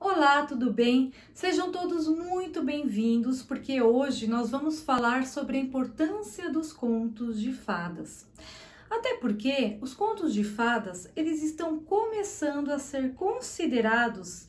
Olá, tudo bem? Sejam todos muito bem-vindos, porque hoje nós vamos falar sobre a importância dos contos de fadas. Até porque os contos de fadas, eles estão começando a ser considerados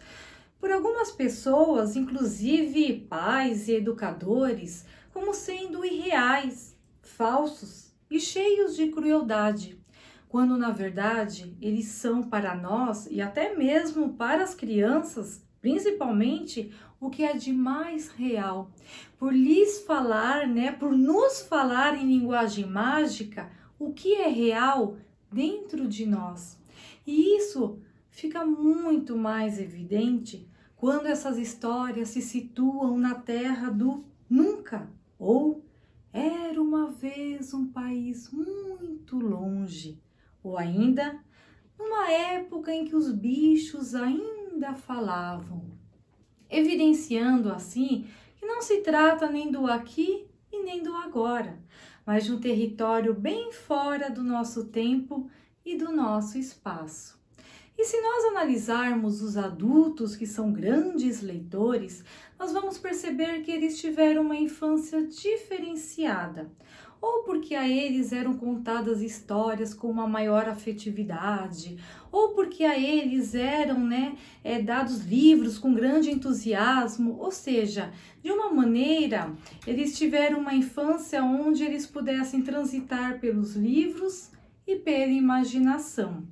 por algumas pessoas, inclusive pais e educadores, como sendo irreais, falsos e cheios de crueldade, quando na verdade eles são para nós e até mesmo para as crianças, principalmente, o que é de mais real. Por lhes falar, por nos falar em linguagem mágica, o que é real dentro de nós. E isso fica muito mais evidente quando essas histórias se situam na terra do nunca, ou era uma vez um país muito longe, ou ainda numa época em que os bichos ainda falavam, evidenciando assim que não se trata nem do aqui e nem do agora, mas de um território bem fora do nosso tempo e do nosso espaço. E se nós analisarmos os adultos que são grandes leitores, nós vamos perceber que eles tiveram uma infância diferenciada, ou porque a eles eram contadas histórias com uma maior afetividade, ou porque a eles eram dados livros com grande entusiasmo, ou seja, de uma maneira, eles tiveram uma infância onde eles pudessem transitar pelos livros e pela imaginação.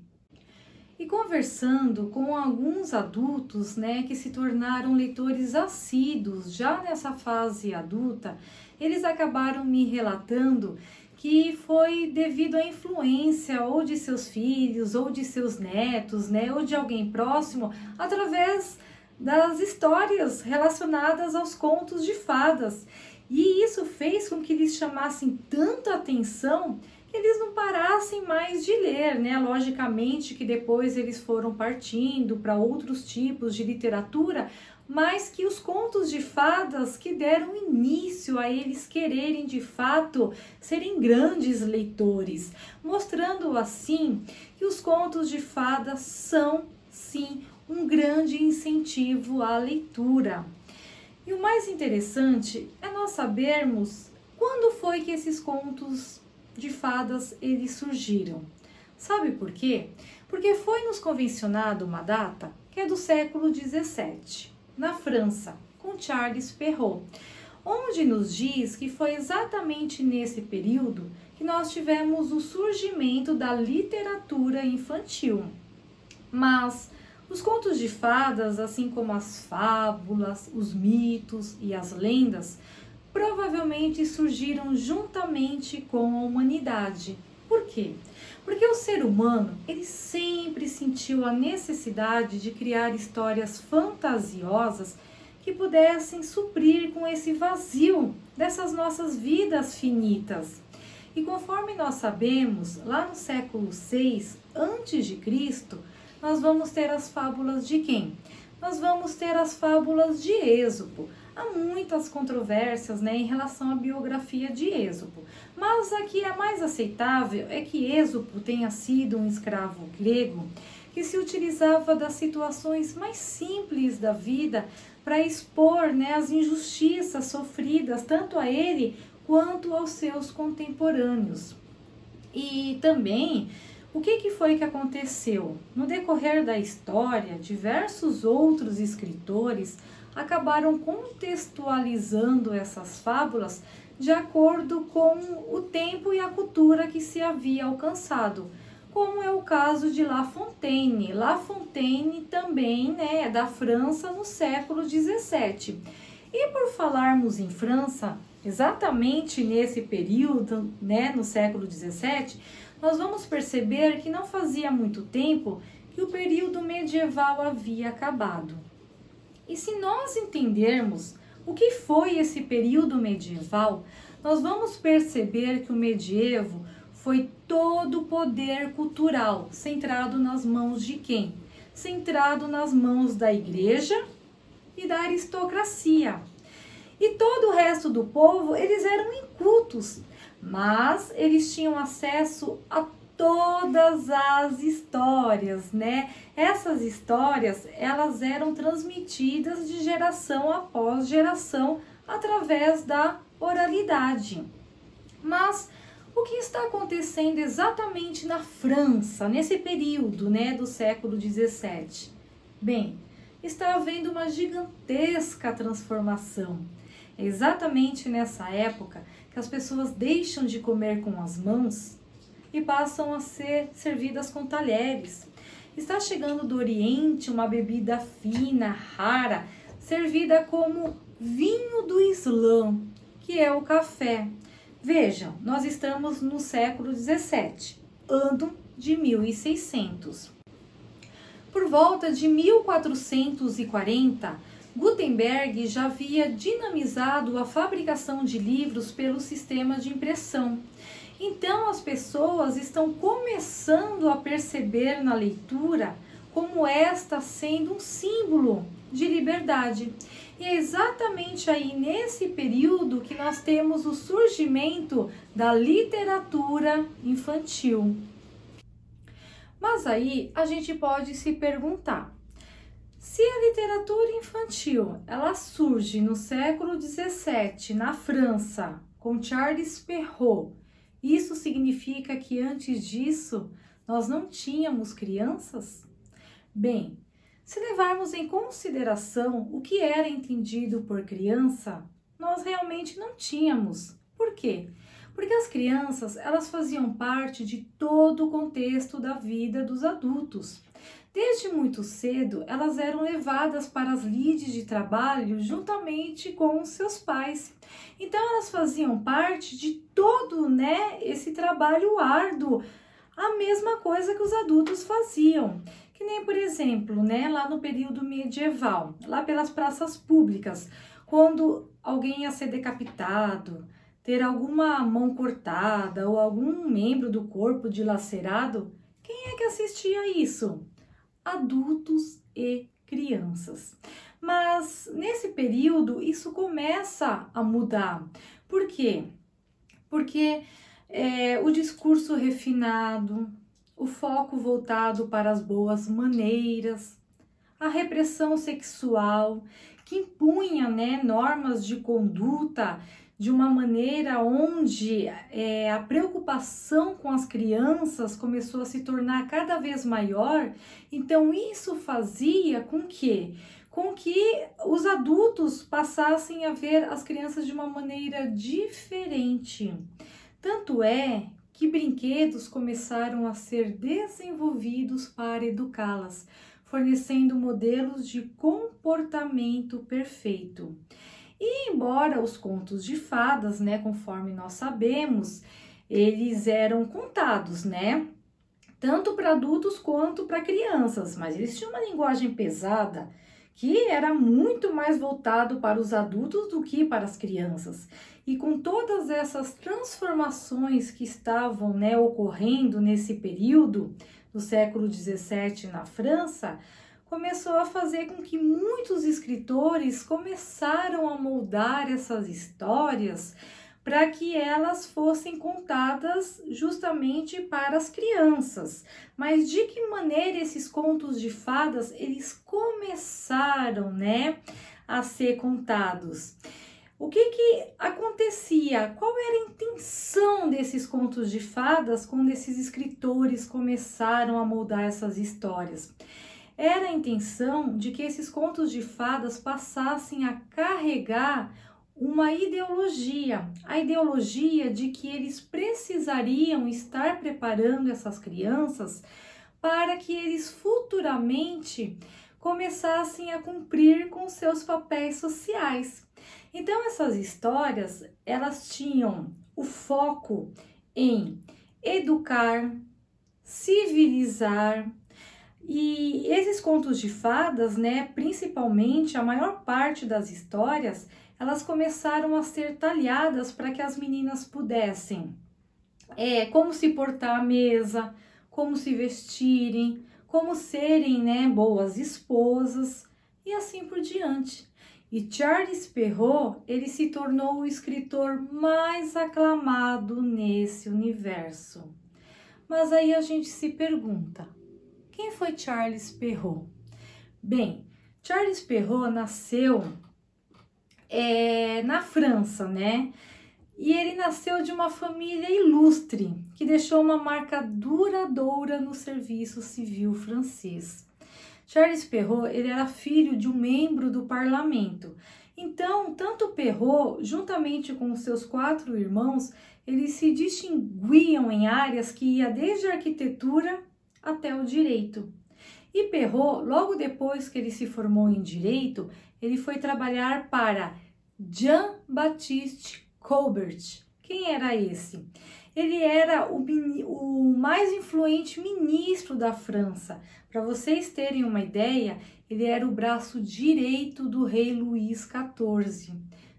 E conversando com alguns adultos, que se tornaram leitores assíduos já nessa fase adulta, eles acabaram me relatando que foi devido à influência ou de seus filhos, ou de seus netos, ou de alguém próximo, através das histórias relacionadas aos contos de fadas. E isso fez com que eles chamassem tanta atenção que eles não parassem mais de ler, Logicamente que depois eles foram partindo para outros tipos de literatura, mas que os contos de fadas que deram início a eles quererem de fato serem grandes leitores, mostrando assim que os contos de fadas são sim um grande incentivo à leitura. E o mais interessante é nós sabermos quando foi que esses contos de fadas eles surgiram. Sabe por quê? Porque foi nos convencionado uma data que é do século XVII, na França, com Charles Perrault, onde nos diz que foi exatamente nesse período que nós tivemos o surgimento da literatura infantil. Mas os contos de fadas, assim como as fábulas, os mitos e as lendas, provavelmente surgiram juntamente com a humanidade. Por quê? Porque o ser humano, ele sempre sentiu a necessidade de criar histórias fantasiosas que pudessem suprir com esse vazio dessas nossas vidas finitas. E conforme nós sabemos, lá no século VI a.C., nós vamos ter as fábulas de quem? Nós vamos ter as fábulas de Êxopo. Há muitas controvérsias em relação à biografia de Êxopo, mas aqui a mais aceitável é que Êxopo tenha sido um escravo grego que se utilizava das situações mais simples da vida para expor as injustiças sofridas tanto a ele quanto aos seus contemporâneos. E também, o que foi que aconteceu? No decorrer da história, diversos outros escritores acabaram contextualizando essas fábulas de acordo com o tempo e a cultura que se havia alcançado, como é o caso de La Fontaine. La Fontaine também é da França no século XVII. E por falarmos em França, exatamente nesse período, no século XVII, nós vamos perceber que não fazia muito tempo que o período medieval havia acabado. E se nós entendermos o que foi esse período medieval, nós vamos perceber que o medievo foi todo o poder cultural centrado nas mãos de quem? Centrado nas mãos da igreja e da aristocracia. E todo o resto do povo, eles eram incultos, mas eles tinham acesso a todas as histórias, né? Essas histórias, elas eram transmitidas de geração após geração através da oralidade. Mas o que está acontecendo exatamente na França, nesse período, né, do século XVII? Bem, está havendo uma gigantesca transformação. É exatamente nessa época que as pessoas deixam de comer com as mãos e passam a ser servidas com talheres. Está chegando do Oriente uma bebida fina, rara, servida como vinho do Islã, que é o café. Vejam, nós estamos no século XVII, ano de 1600. Por volta de 1440, Gutenberg já havia dinamizado a fabricação de livros pelo sistema de impressão. Então, as pessoas estão começando a perceber na leitura como esta sendo um símbolo de liberdade. E é exatamente aí nesse período que nós temos o surgimento da literatura infantil. Mas aí a gente pode se perguntar, se a literatura infantil ela surge no século XVII na França com Charles Perrault, isso significa que antes disso nós não tínhamos crianças? Bem, se levarmos em consideração o que era entendido por criança, nós realmente não tínhamos. Por quê? Porque as crianças, elas faziam parte de todo o contexto da vida dos adultos. Desde muito cedo, elas eram levadas para as lides de trabalho juntamente com os seus pais. Então, elas faziam parte de todo, esse trabalho árduo, a mesma coisa que os adultos faziam. Que nem, por exemplo, lá no período medieval, lá pelas praças públicas, quando alguém ia ser decapitado, ter alguma mão cortada ou algum membro do corpo dilacerado, quem é que assistia isso? Adultos e crianças. Mas nesse período isso começa a mudar. Por quê? Porque o discurso refinado, o foco voltado para as boas maneiras, a repressão sexual que impunha normas de conduta de uma maneira onde a preocupação com as crianças começou a se tornar cada vez maior. Então isso fazia com que os adultos passassem a ver as crianças de uma maneira diferente. Tanto é que brinquedos começaram a ser desenvolvidos para educá-las, fornecendo modelos de comportamento perfeito. E embora os contos de fadas, conforme nós sabemos, eles eram contados, tanto para adultos quanto para crianças, mas eles tinham uma linguagem pesada que era muito mais voltado para os adultos do que para as crianças. E com todas essas transformações que estavam ocorrendo nesse período do século XVII na França, começou a fazer com que muitos escritores começaram a moldar essas histórias para que elas fossem contadas justamente para as crianças. Mas de que maneira esses contos de fadas, eles começaram, a ser contados? O que acontecia? Qual era a intenção desses contos de fadas quando esses escritores começaram a moldar essas histórias? Era a intenção de que esses contos de fadas passassem a carregar uma ideologia, a ideologia de que eles precisariam estar preparando essas crianças para que eles futuramente começassem a cumprir com seus papéis sociais. Então essas histórias, elas tinham o foco em educar, civilizar. E esses contos de fadas, principalmente a maior parte das histórias, elas começaram a ser talhadas para que as meninas pudessem como se portar à mesa, como se vestirem, como serem boas esposas e assim por diante. E Charles Perrault, ele se tornou o escritor mais aclamado nesse universo. Mas aí a gente se pergunta, quem foi Charles Perrault? Bem, Charles Perrault nasceu na França, né? E ele nasceu de uma família ilustre, que deixou uma marca duradoura no serviço civil francês. Charles Perrault, ele era filho de um membro do parlamento. Então, tanto Perrault, juntamente com seus 4 irmãos, eles se distinguiam em áreas que ia desde a arquitetura até o direito. E Perrault, logo depois que ele se formou em direito, ele foi trabalhar para Jean-Baptiste Colbert. Quem era esse? Ele era o mais influente ministro da França. Para vocês terem uma ideia, ele era o braço direito do rei Luís XIV,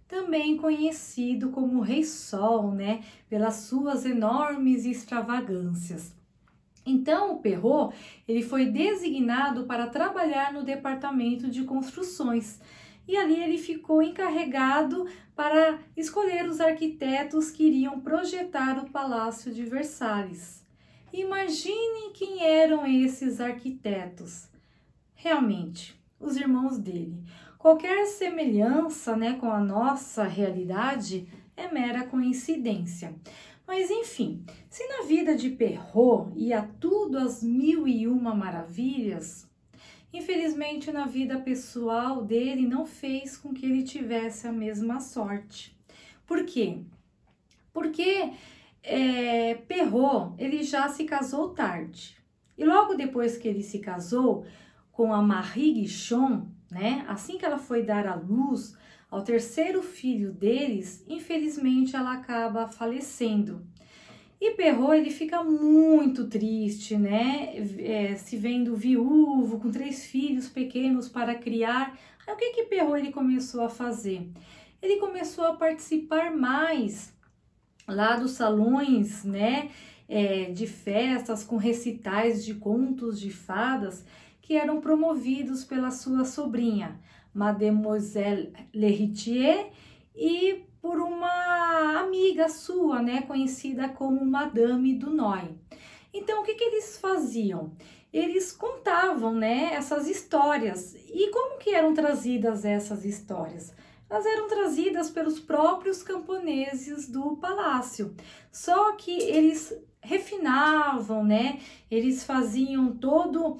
também conhecido como Rei Sol, né, pelas suas enormes extravagâncias. Então, o Perrault, ele foi designado para trabalhar no departamento de construções. E ali ele ficou encarregado para escolher os arquitetos que iriam projetar o Palácio de Versalhes. Imaginem quem eram esses arquitetos. Realmente, os irmãos dele. Qualquer semelhança, né, com a nossa realidade é mera coincidência. Mas enfim, se na vida de Perrault ia tudo às 1001 maravilhas, infelizmente, na vida pessoal dele não fez com que ele tivesse a mesma sorte. Por quê? Porque Perrault, ele já se casou tarde. E logo depois que ele se casou com a Marie Guichon, né, assim que ela foi dar à luz ao 3º filho deles, infelizmente ela acaba falecendo. E Perrault, ele fica muito triste, né, se vendo viúvo, com 3 filhos pequenos para criar. Aí o que Perrault ele começou a fazer? Ele começou a participar mais lá dos salões, né, de festas com recitais de contos de fadas que eram promovidos pela sua sobrinha, Mademoiselle L'Héritier, e por uma amiga sua, né, conhecida como Madame Dunois. Então, o que eles faziam? Eles contavam, né, essas histórias. E como que eram trazidas essas histórias? Elas eram trazidas pelos próprios camponeses do palácio. Só que eles refinavam, né? Eles faziam todo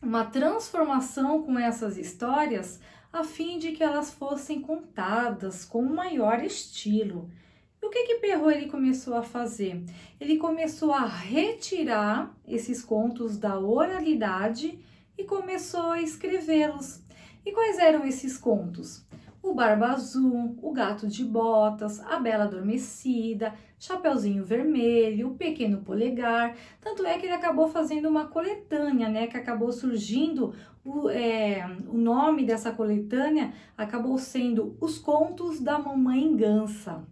uma transformação com essas histórias a fim de que elas fossem contadas com um maior estilo. E o que Perrault ele começou a fazer? Ele começou a retirar esses contos da oralidade e começou a escrevê-los. E quais eram esses contos? O Barba Azul, o Gato de Botas, a Bela Adormecida, Chapeuzinho Vermelho, o Pequeno Polegar. Tanto é que ele acabou fazendo uma coletânea, né? Que acabou surgindo, o nome dessa coletânea acabou sendo Os Contos da Mamãe Gansa.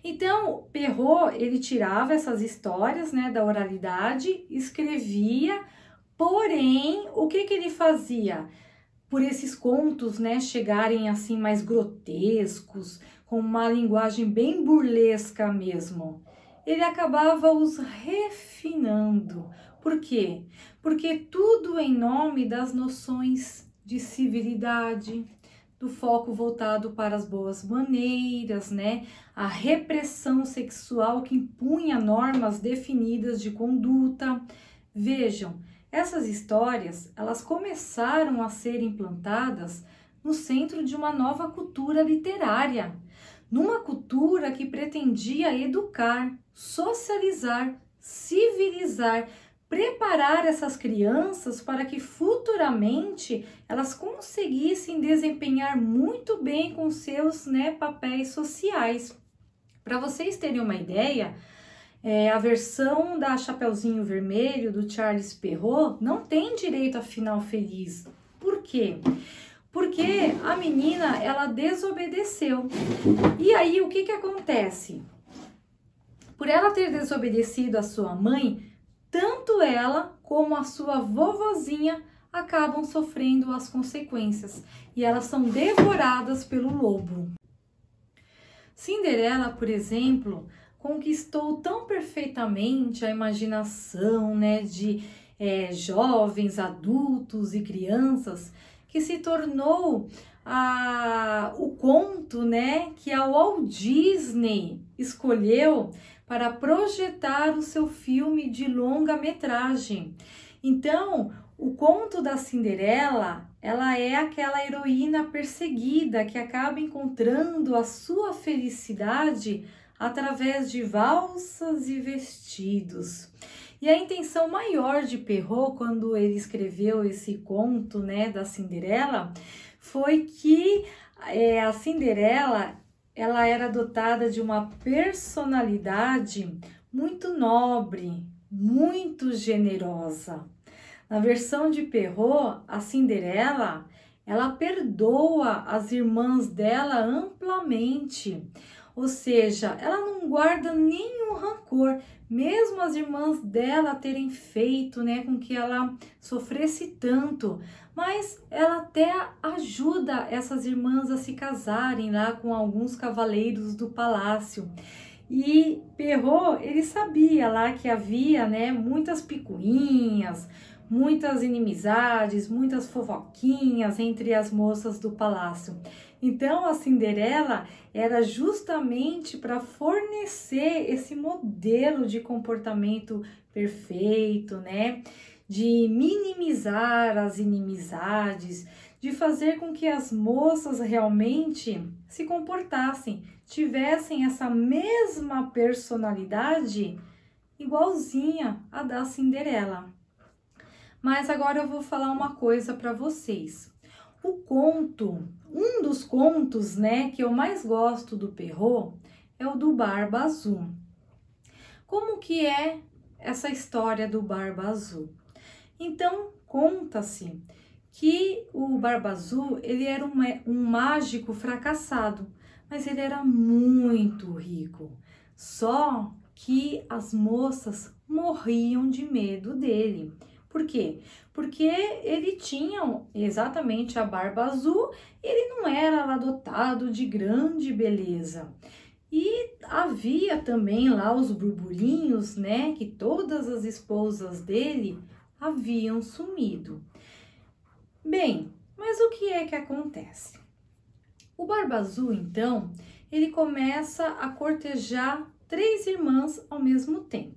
Então, Perrault, ele tirava essas histórias, né, da oralidade, escrevia, porém, o que ele fazia? Por esses contos, né, chegarem assim mais grotescos, com uma linguagem bem burlesca mesmo, ele acabava os refinando. Por quê? Porque tudo em nome das noções de civilidade, do foco voltado para as boas maneiras, né? A repressão sexual que impunha normas definidas de conduta. Vejam, essas histórias, elas começaram a ser implantadas no centro de uma nova cultura literária, numa cultura que pretendia educar, socializar, civilizar, preparar essas crianças para que futuramente elas conseguissem desempenhar muito bem com seus, né, papéis sociais. Para vocês terem uma ideia, a versão da Chapeuzinho Vermelho, do Charles Perrault, não tem direito a final feliz. Por quê? Porque a menina, ela desobedeceu. E aí, o que acontece? Por ela ter desobedecido a sua mãe, tanto ela como a sua vovozinha acabam sofrendo as consequências. E elas são devoradas pelo lobo. Cinderela, por exemplo, conquistou tão perfeitamente a imaginação, né, de jovens, adultos e crianças, que se tornou o conto, né, que a Walt Disney escolheu para projetar o seu filme de longa-metragem. Então, o conto da Cinderela, ela é aquela heroína perseguida que acaba encontrando a sua felicidade através de valsas e vestidos. E a intenção maior de Perrault, quando ele escreveu esse conto, né, da Cinderela, foi que a Cinderela, ela era dotada de uma personalidade muito nobre, muito generosa. Na versão de Perrault, a Cinderela, ela perdoa as irmãs dela amplamente. Ou seja, ela não guarda nenhum rancor, mesmo as irmãs dela terem feito, né, com que ela sofresse tanto. Mas ela até ajuda essas irmãs a se casarem lá com alguns cavaleiros do palácio. E Perrault, ele sabia lá que havia, né, muitas picuinhas, muitas inimizades, muitas fofoquinhas entre as moças do palácio. Então a Cinderela era justamente para fornecer esse modelo de comportamento perfeito, né? De minimizar as inimizades, de fazer com que as moças realmente se comportassem, tivessem essa mesma personalidade igualzinha à da Cinderela. Mas agora eu vou falar uma coisa para vocês. O conto, um dos contos, né, que eu mais gosto do Perrault é o do Barba Azul. Como que é essa história do Barba Azul? Então, conta-se que o Barba Azul, ele era um mágico fracassado, mas ele era muito rico. Só que as moças morriam de medo dele. Por quê? Porque ele tinha exatamente a barba azul, ele não era lá dotado de grande beleza. E havia também lá os burburinhos, né, que todas as esposas dele haviam sumido. Bem, mas o que é que acontece? O Barba Azul, então, ele começa a cortejar 3 irmãs ao mesmo tempo.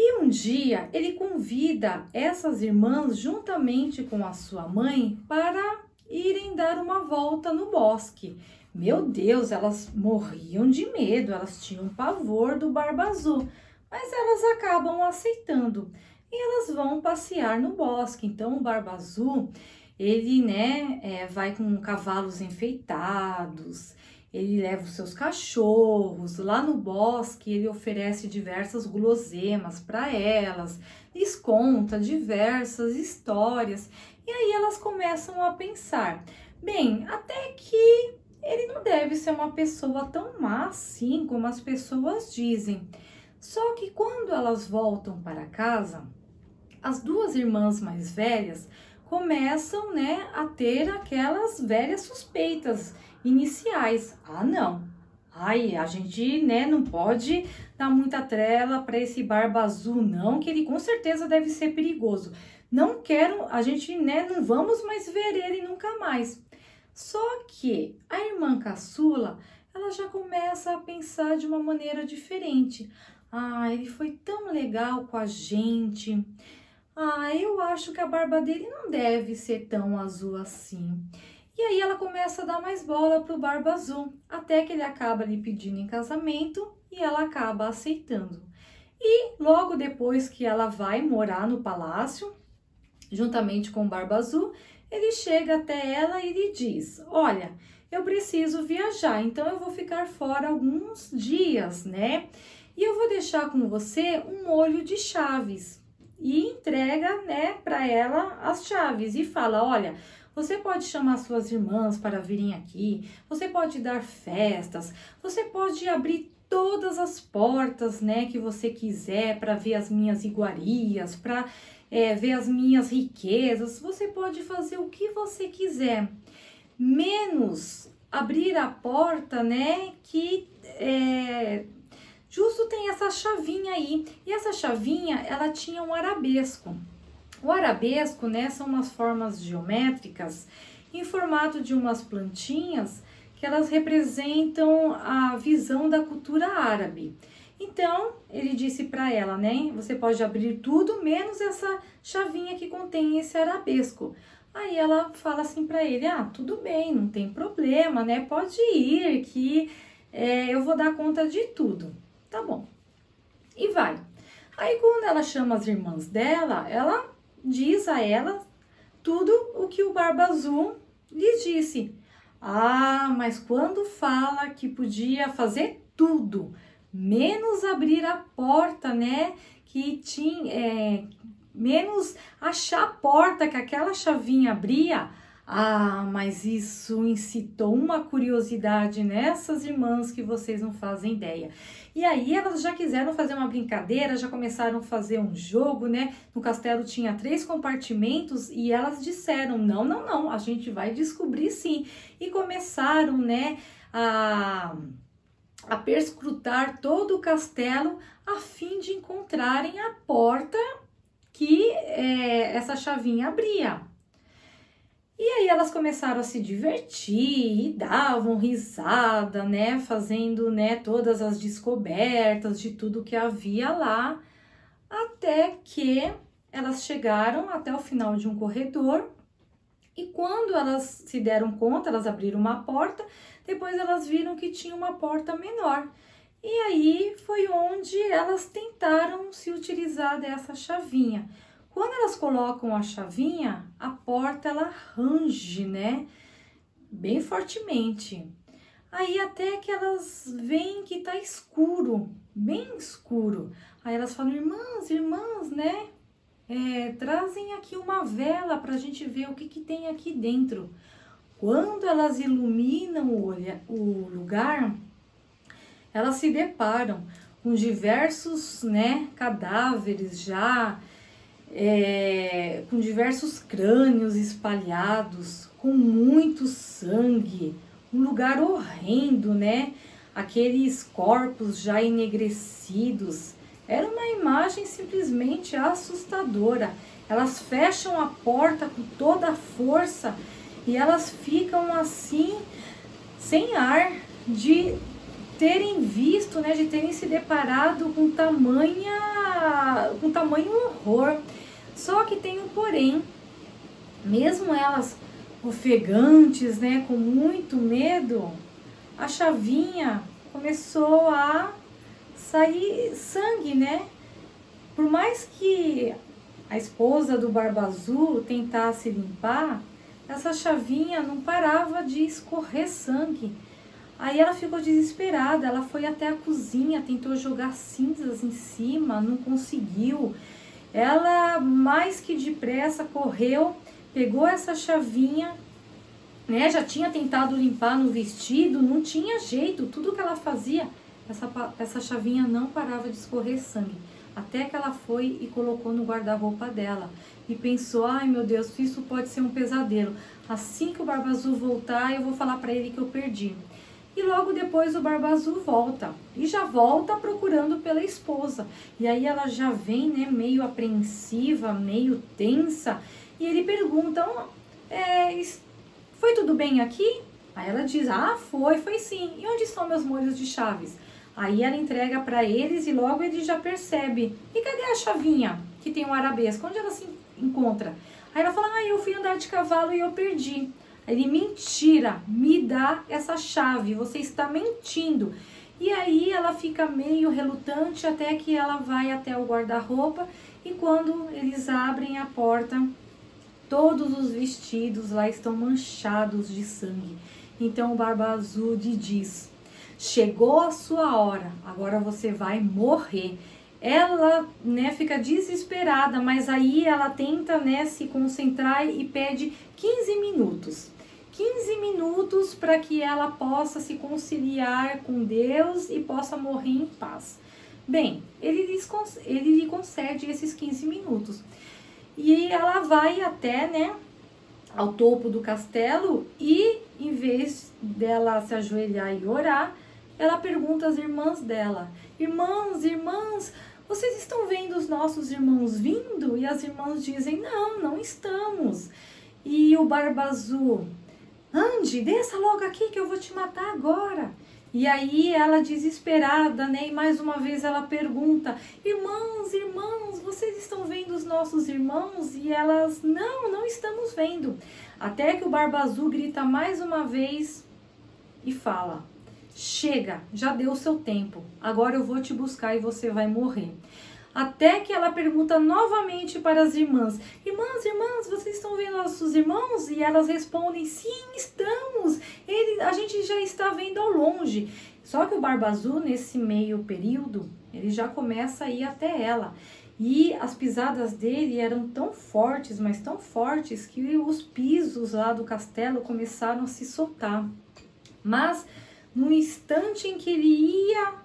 E um dia ele convida essas irmãs juntamente com a sua mãe para irem dar uma volta no bosque. Meu Deus, elas morriam de medo, elas tinham pavor do Barba Azul, mas elas acabam aceitando e elas vão passear no bosque. Então o Barba Azul, ele, né, vai com cavalos enfeitados. Ele leva os seus cachorros lá no bosque, ele oferece diversas guloseimas para elas, lhes conta diversas histórias e aí elas começam a pensar, bem, até que ele não deve ser uma pessoa tão má assim como as pessoas dizem. Só que quando elas voltam para casa, as 2 irmãs mais velhas começam, né, a ter aquelas velhas suspeitas iniciais. Ah, não. Ai, a gente, né, não pode dar muita trela para esse Barba Azul, não, que ele com certeza deve ser perigoso. Não quero, a gente, né, não vamos mais ver ele nunca mais. Só que a irmã caçula, ela já começa a pensar de uma maneira diferente. Ah, ele foi tão legal com a gente. Ah, eu acho que a barba dele não deve ser tão azul assim. E aí ela começa a dar mais bola pro Barba Azul, até que ele acaba lhe pedindo em casamento e ela acaba aceitando. E logo depois que ela vai morar no palácio, juntamente com o Barba Azul, ele chega até ela e lhe diz, olha, eu preciso viajar, então eu vou ficar fora alguns dias, né? E eu vou deixar com você um molho de chaves. E entrega, né, para ela as chaves e fala, olha, você pode chamar suas irmãs para virem aqui, você pode dar festas, você pode abrir todas as portas, né, que você quiser para ver as minhas iguarias, para ver as minhas riquezas, você pode fazer o que você quiser, menos abrir a porta, né, que justo tem essa chavinha aí. E essa chavinha, ela tinha um arabesco. O arabesco, né, são umas formas geométricas em formato de umas plantinhas que elas representam a visão da cultura árabe. Então, ele disse para ela, né, você pode abrir tudo menos essa chavinha que contém esse arabesco. Aí ela fala assim para ele, tudo bem, não tem problema, né, pode ir que eu vou dar conta de tudo. Tá bom. E vai. Aí quando ela chama as irmãs dela, ela diz a elas tudo o que o Barba Azul lhe disse. Mas quando fala que podia fazer tudo, menos abrir a porta, né? Que tinha, menos achar a porta que aquela chavinha abria. Mas isso incitou uma curiosidade nessas irmãs que vocês não fazem ideia. E aí elas já quiseram fazer uma brincadeira, já começaram a fazer um jogo, né? No castelo tinha 3 compartimentos e elas disseram, não, a gente vai descobrir sim. E começaram, né, a perscrutar todo o castelo a fim de encontrarem a porta que essa chavinha abria. E aí elas começaram a se divertir e davam risada, né, fazendo, né, todas as descobertas de tudo que havia lá, até que elas chegaram até o final de um corredor e quando elas se deram conta, elas abriram uma porta, depois elas viram que tinha uma porta menor. E aí foi onde elas tentaram se utilizar dessa chavinha. Quando elas colocam a chavinha, a porta ela range, né? Bem fortemente. Aí até que elas veem que tá escuro, bem escuro. Aí elas falam, irmãs, né? Trazem aqui uma vela pra gente ver o que tem aqui dentro. Quando elas iluminam o lugar, elas se deparam com diversos, né, cadáveres já, com diversos crânios espalhados, com muito sangue, um lugar horrendo, né? Aqueles corpos já enegrecidos. Era uma imagem simplesmente assustadora. Elas fecham a porta com toda a força e elas ficam assim, sem ar, de terem visto, né, de terem se deparado com tamanho horror. Só que tem um porém, mesmo elas ofegantes, né, com muito medo, a chavinha começou a sair sangue, né? Por mais que a esposa do Barba Azul tentasse limpar, essa chavinha não parava de escorrer sangue. Aí ela ficou desesperada, ela foi até a cozinha, tentou jogar cinzas em cima, não conseguiu. Ela, mais que depressa, correu, pegou essa chavinha, né? Já tinha tentado limpar no vestido, não tinha jeito, tudo que ela fazia, essa chavinha não parava de escorrer sangue. Até que ela foi e colocou no guarda-roupa dela. E pensou, ai meu Deus, isso pode ser um pesadelo. Assim que o Barba Azul voltar, eu vou falar pra ele que eu perdi. E logo depois o Barba Azul volta. E já volta procurando pela esposa. E aí ela já vem, né, meio apreensiva, meio tensa. E ele pergunta, foi tudo bem aqui? Aí ela diz, foi sim. E onde estão meus molhos de chaves? Aí ela entrega para eles e logo ele já percebe. E cadê a chavinha que tem um arabesco? Onde ela se encontra? Aí ela fala, eu fui andar de cavalo e eu perdi. Ele, mentira, me dá essa chave, você está mentindo. E aí ela fica meio relutante até que ela vai até o guarda-roupa e quando eles abrem a porta, todos os vestidos lá estão manchados de sangue. Então o Barba Azul lhe diz, chegou a sua hora, agora você vai morrer. Ela, né, fica desesperada, mas aí ela tenta, né, se concentrar e pede 15 minutos. 15 minutos para que ela possa se conciliar com Deus e possa morrer em paz. Bem, ele lhe concede esses 15 minutos. E ela vai até, né, ao topo do castelo e, em vez dela se ajoelhar e orar, ela pergunta às irmãs dela: irmãs, irmãs, vocês estão vendo os nossos irmãos vindo? E as irmãs dizem: não, não estamos. E o Barba Azul: ande, desça logo aqui que eu vou te matar agora. E aí ela desesperada, né? E mais uma vez ela pergunta: irmãs, irmãs, vocês estão vendo os nossos irmãos? E elas: não, não estamos vendo. Até que o Barba Azul grita mais uma vez e fala: chega, já deu o seu tempo, agora eu vou te buscar e você vai morrer. Até que ela pergunta novamente para as irmãs: irmãs, irmãs, vocês estão vendo nossos irmãos? E elas respondem: sim, estamos, a gente já está vendo ao longe. Só que o Barba Azul, nesse meio período, ele já começa a ir até ela. E as pisadas dele eram tão fortes, mas tão fortes, que os pisos lá do castelo começaram a se soltar. Mas no instante em que ele ia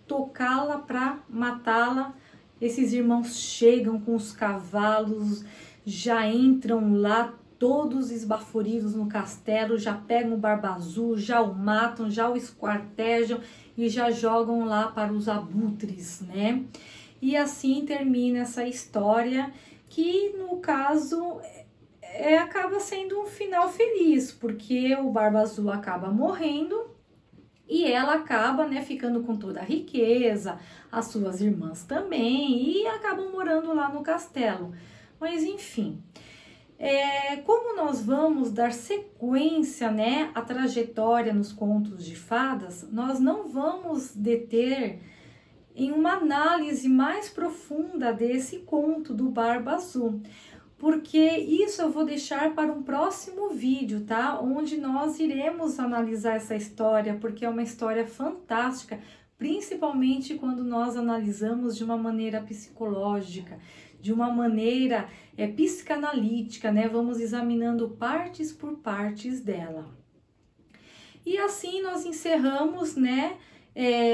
tocá-la para matá-la, esses irmãos chegam com os cavalos, já entram lá todos esbaforidos no castelo, já pegam o Barba Azul, já o matam, já o esquartejam e já jogam lá para os abutres, né? E assim termina essa história, que no caso acaba sendo um final feliz, porque o Barba Azul acaba morrendo e ela acaba, né, ficando com toda a riqueza, as suas irmãs também, e acabam morando lá no castelo. Mas enfim, como nós vamos dar sequência, né, à trajetória nos contos de fadas, nós não vamos deter em uma análise mais profunda desse conto do Barba Azul, porque isso eu vou deixar para um próximo vídeo, tá? Onde nós iremos analisar essa história, porque é uma história fantástica, principalmente quando nós analisamos de uma maneira psicológica, de uma maneira psicanalítica, né? Vamos examinando partes por partes dela. E assim nós encerramos, né,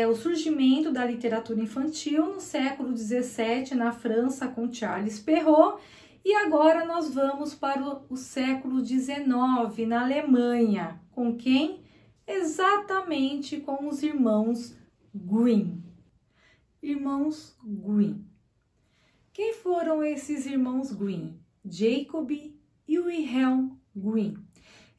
o surgimento da literatura infantil no século XVII na França com Charles Perrault. E agora nós vamos para o século XIX, na Alemanha. Com quem? Exatamente com os irmãos Grimm. Irmãos Grimm. Quem foram esses irmãos Grimm? Jacob e Wilhelm Grimm.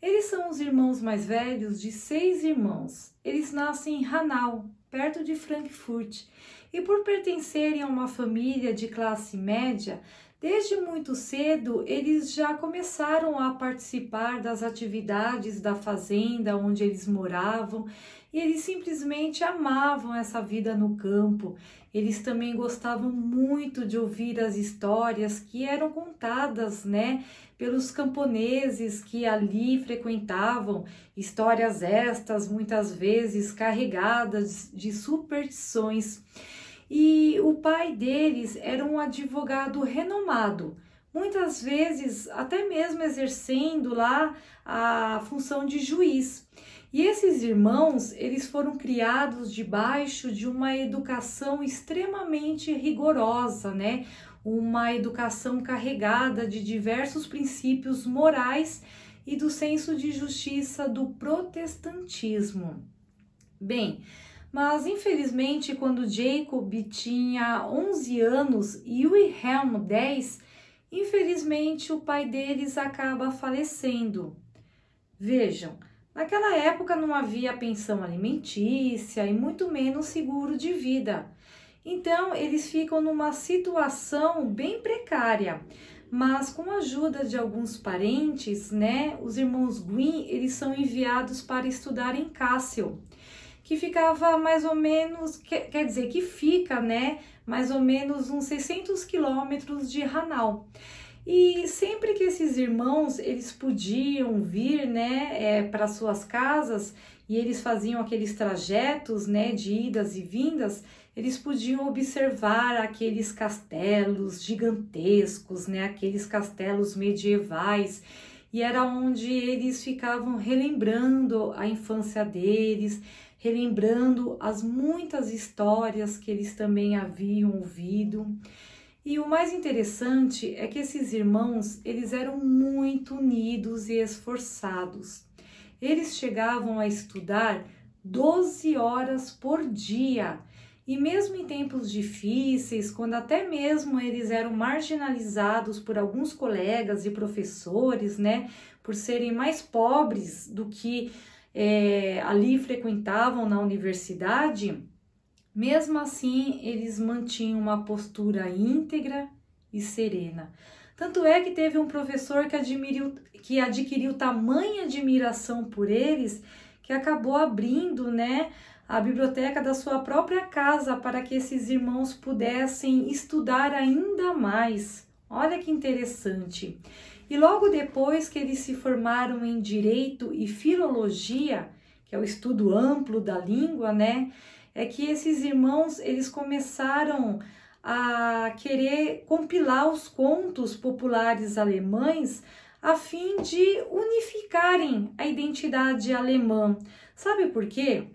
Eles são os irmãos mais velhos de 6 irmãos. Eles nascem em Hanau, perto de Frankfurt. E por pertencerem a uma família de classe média, desde muito cedo, eles já começaram a participar das atividades da fazenda onde eles moravam, e eles simplesmente amavam essa vida no campo. Eles também gostavam muito de ouvir as histórias que eram contadas, né, pelos camponeses que ali frequentavam, histórias estas muitas vezes carregadas de superstições. E o pai deles era um advogado renomado, muitas vezes até mesmo exercendo lá a função de juiz. E esses irmãos, eles foram criados debaixo de uma educação extremamente rigorosa, né? Uma educação carregada de diversos princípios morais e do senso de justiça do protestantismo. Bem, mas infelizmente quando Jacob tinha 11 anos e Wilhelm 10, infelizmente o pai deles acaba falecendo. Vejam, naquela época não havia pensão alimentícia e muito menos seguro de vida. Então eles ficam numa situação bem precária. Mas com a ajuda de alguns parentes, né, os irmãos Grimm, eles são enviados para estudar em Kassel, que ficava mais ou menos, quer dizer, que fica, né, mais ou menos uns 600 quilômetros de Hanau. E sempre que esses irmãos, eles podiam vir, né, para suas casas, e eles faziam aqueles trajetos, né, de idas e vindas, eles podiam observar aqueles castelos gigantescos, né, aqueles castelos medievais, e era onde eles ficavam relembrando a infância deles, relembrando as muitas histórias que eles também haviam ouvido. E o mais interessante é que esses irmãos, eles eram muito unidos e esforçados. Eles chegavam a estudar 12 horas por dia. E mesmo em tempos difíceis, quando até mesmo eles eram marginalizados por alguns colegas e professores, né, por serem mais pobres do que ali frequentavam na universidade, mesmo assim eles mantinham uma postura íntegra e serena. Tanto é que teve um professor que adquiriu tamanha admiração por eles, que acabou abrindo, né, a biblioteca da sua própria casa para que esses irmãos pudessem estudar ainda mais. Olha que interessante. E logo depois que eles se formaram em Direito e Filologia, que é o estudo amplo da língua, né, é que esses irmãos, eles começaram a querer compilar os contos populares alemães a fim de unificarem a identidade alemã. Sabe por quê?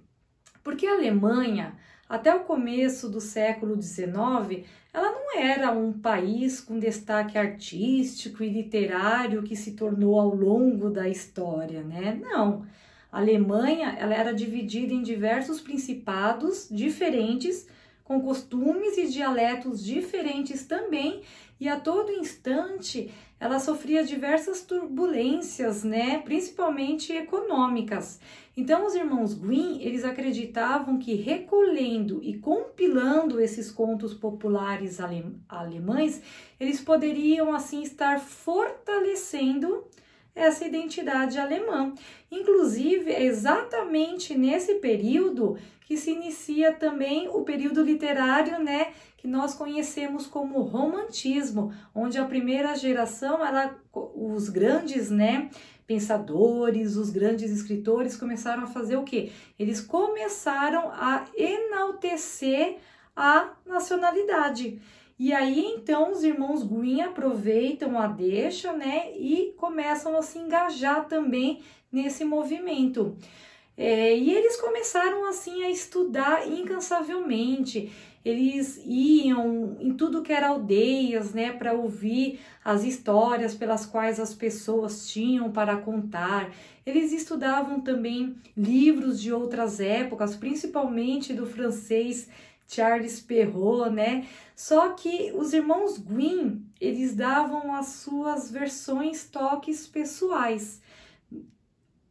Porque a Alemanha, até o começo do século XIX, ela não era um país com destaque artístico e literário que se tornou ao longo da história, né? Não. A Alemanha, ela era dividida em diversos principados diferentes, com costumes e dialetos diferentes também, e a todo instante ela sofria diversas turbulências, né, principalmente econômicas. Então os irmãos Grimm, eles acreditavam que recolhendo e compilando esses contos populares alemães, eles poderiam assim estar fortalecendo essa identidade alemã. Inclusive, é exatamente nesse período que se inicia também o período literário, né, que nós conhecemos como romantismo, onde a primeira geração, os grandes, né, pensadores, os grandes escritores começaram a fazer o quê? Eles começaram a enaltecer a nacionalidade. E aí, então, os irmãos Grimm aproveitam a deixa, né, e começam a se engajar também nesse movimento. E eles começaram, assim, a estudar incansavelmente. Eles iam em tudo que era aldeias, né, para ouvir as histórias pelas quais as pessoas tinham para contar. Eles estudavam também livros de outras épocas, principalmente do francês Charles Perrault, né? Só que os irmãos Grimm, eles davam as suas versões, toques pessoais.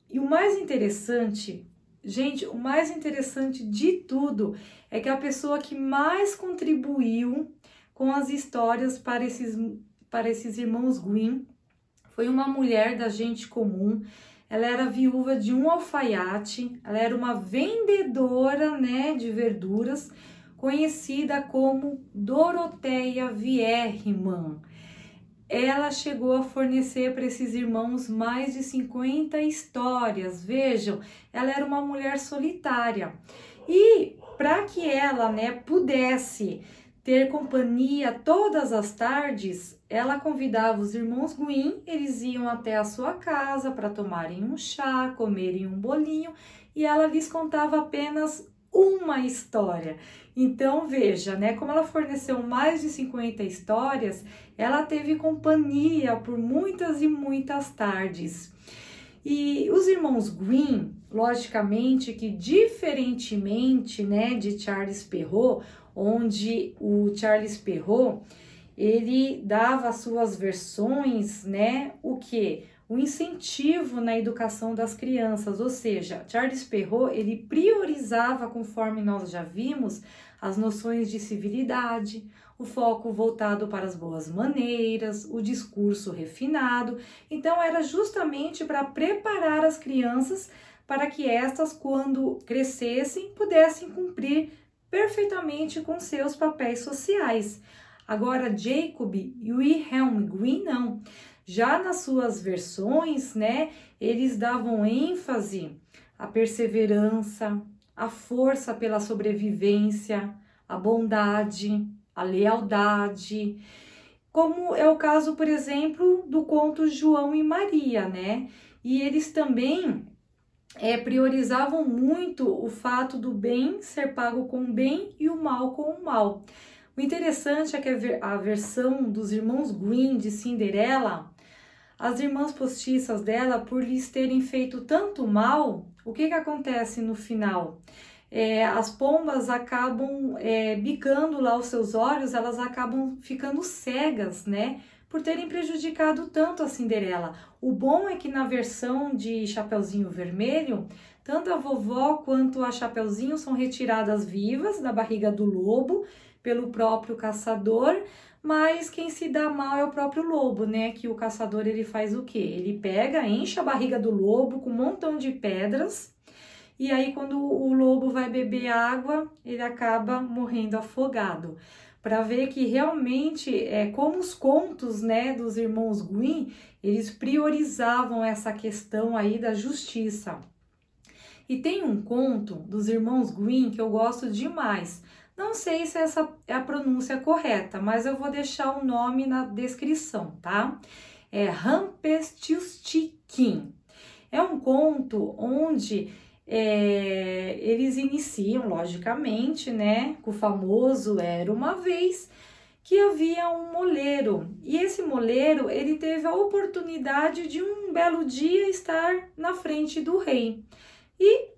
E o mais interessante, gente, o mais interessante de tudo é que a pessoa que mais contribuiu com as histórias para esses irmãos Grimm foi uma mulher da gente comum. Ela era viúva de um alfaiate, ela era uma vendedora, né, de verduras, conhecida como Doroteia Wierman. Ela chegou a fornecer para esses irmãos mais de 50 histórias. Vejam, ela era uma mulher solitária. E para que ela, né, pudesse ter companhia todas as tardes, ela convidava os irmãos Grimm, eles iam até a sua casa para tomarem um chá, comerem um bolinho, e ela lhes contava apenas uma história. Então veja, né, como ela forneceu mais de 50 histórias, ela teve companhia por muitas e muitas tardes. E os irmãos Grimm, logicamente que diferentemente, né, de Charles Perrault, onde o Charles Perrault, ele dava as suas versões, né, o que? O incentivo na educação das crianças, ou seja, Charles Perrault, ele priorizava, conforme nós já vimos, as noções de civilidade, o foco voltado para as boas maneiras, o discurso refinado. Então, era justamente para preparar as crianças para que estas, quando crescessem, pudessem cumprir perfeitamente com seus papéis sociais. Agora, Jacob e Wilhelm Grimm não. Já nas suas versões, né, eles davam ênfase à perseverança, à força pela sobrevivência, à bondade, à lealdade, como é o caso, por exemplo, do conto João e Maria, né? E eles também priorizavam muito o fato do bem ser pago com o bem e o mal com o mal. O interessante é que a versão dos irmãos Grimm de Cinderela, as irmãs postiças dela, por lhes terem feito tanto mal, o que acontece no final? As pombas acabam bicando lá os seus olhos, elas acabam ficando cegas, né? Por terem prejudicado tanto a Cinderela. O bom é que na versão de Chapeuzinho Vermelho, tanto a vovó quanto a Chapeuzinho são retiradas vivas da barriga do lobo pelo próprio caçador, mas quem se dá mal é o próprio lobo, né? Que o caçador ele faz o quê? Ele pega, enche a barriga do lobo com um montão de pedras, e aí quando o lobo vai beber água, ele acaba morrendo afogado. Para ver que realmente, como os contos, né, dos irmãos Grimm, eles priorizavam essa questão aí da justiça. E tem um conto dos irmãos Grimm que eu gosto demais. Não sei se essa é a pronúncia correta, mas eu vou deixar o nome na descrição, tá? É Rumpelstiltskin. É um conto onde eles iniciam, logicamente, né, com o famoso Era Uma Vez, que havia um moleiro. E esse moleiro, ele teve a oportunidade de um belo dia estar na frente do rei. E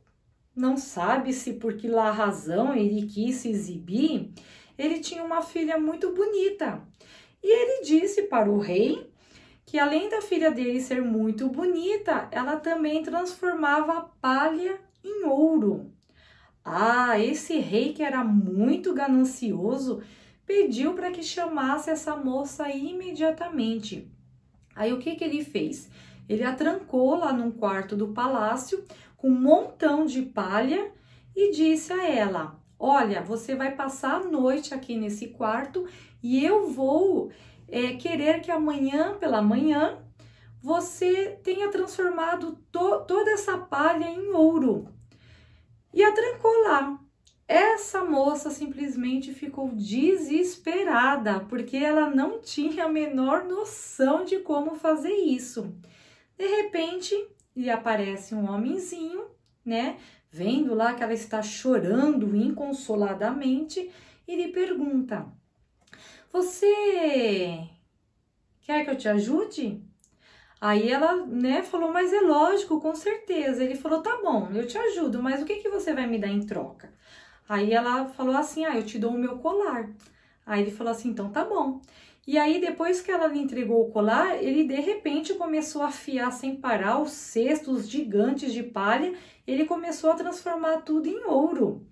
não sabe-se por que lá razão ele quis se exibir, ele tinha uma filha muito bonita. E ele disse para o rei que além da filha dele ser muito bonita, ela também transformava a palha em ouro. Ah, esse rei, que era muito ganancioso, pediu para que chamasse essa moça imediatamente. Aí o que ele fez? Ele a trancou lá num quarto do palácio com um montão de palha e disse a ela: olha, você vai passar a noite aqui nesse quarto e eu vou querer que amanhã pela manhã você tenha transformado toda essa palha em ouro. E a trancou lá. Essa moça simplesmente ficou desesperada, porque ela não tinha a menor noção de como fazer isso. De repente, lhe aparece um homenzinho, né? Vendo lá que ela está chorando inconsoladamente e lhe pergunta: você quer que eu te ajude? Aí ela, né, falou: mas é lógico, com certeza. Ele falou: tá bom, eu te ajudo, mas o que você vai me dar em troca? Aí ela falou assim: eu te dou o meu colar. Aí ele falou assim: então tá bom. E aí depois que ela lhe entregou o colar, ele de repente começou a afiar sem parar os cestos gigantes de palha, ele começou a transformar tudo em ouro.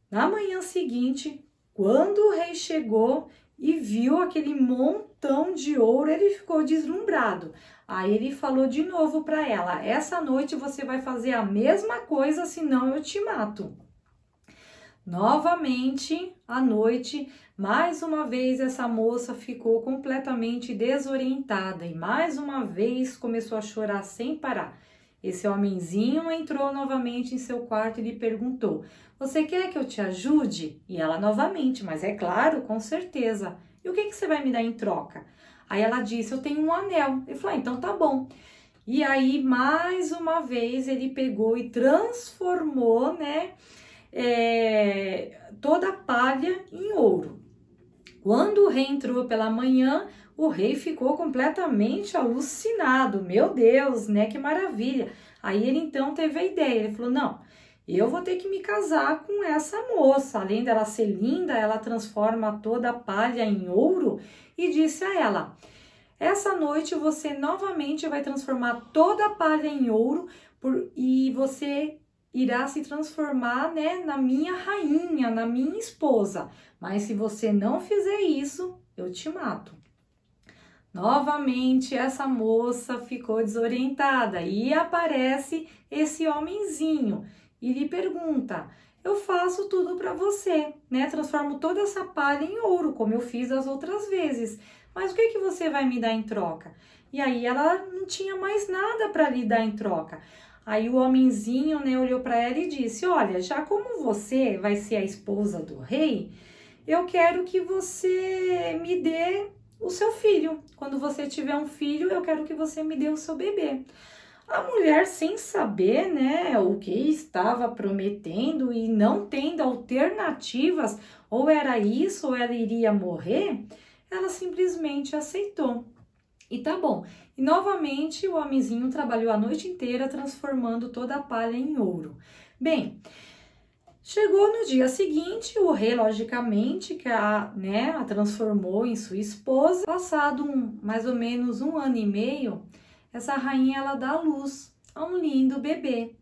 Na manhã seguinte, quando o rei chegou e viu aquele montão de ouro, ele ficou deslumbrado. Aí ele falou de novo para ela: essa noite você vai fazer a mesma coisa, senão eu te mato. Novamente, à noite, mais uma vez essa moça ficou completamente desorientada e mais uma vez começou a chorar sem parar. Esse homenzinho entrou novamente em seu quarto e lhe perguntou: você quer que eu te ajude? E ela novamente: mas é claro, com certeza. E o que você vai me dar em troca? Aí ela disse: eu tenho um anel. Ele falou: então tá bom. E aí, mais uma vez, ele pegou e transformou, né, toda a palha em ouro. Quando o rei entrou pela manhã, o rei ficou completamente alucinado. Meu Deus, né, que maravilha. Aí ele então teve a ideia, ele falou: não, eu vou ter que me casar com essa moça. Além dela ser linda, ela transforma toda a palha em ouro. E disse a ela: essa noite você novamente vai transformar toda a palha em ouro e você irá se transformar, né, na minha rainha, na minha esposa. Mas se você não fizer isso, eu te mato. Novamente, essa moça ficou desorientada e aparece esse homenzinho e lhe pergunta: eu faço tudo para você, né? Transformo toda essa palha em ouro, como eu fiz as outras vezes. Mas o que você vai me dar em troca? E aí ela não tinha mais nada para lhe dar em troca. Aí o homenzinho, né, olhou para ela e disse: olha, já como você vai ser a esposa do rei, eu quero que você me dê o seu filho. Quando você tiver um filho, eu quero que você me dê o seu bebê. A mulher, sem saber, né, o que estava prometendo e não tendo alternativas, ou era isso ou ela iria morrer, ela simplesmente aceitou. E tá bom. E novamente o homenzinho trabalhou a noite inteira transformando toda a palha em ouro. Bem, chegou no dia seguinte, o rei, logicamente, que a transformou em sua esposa. Passado mais ou menos 1 ano e meio, essa rainha ela dá à luz a um lindo bebê.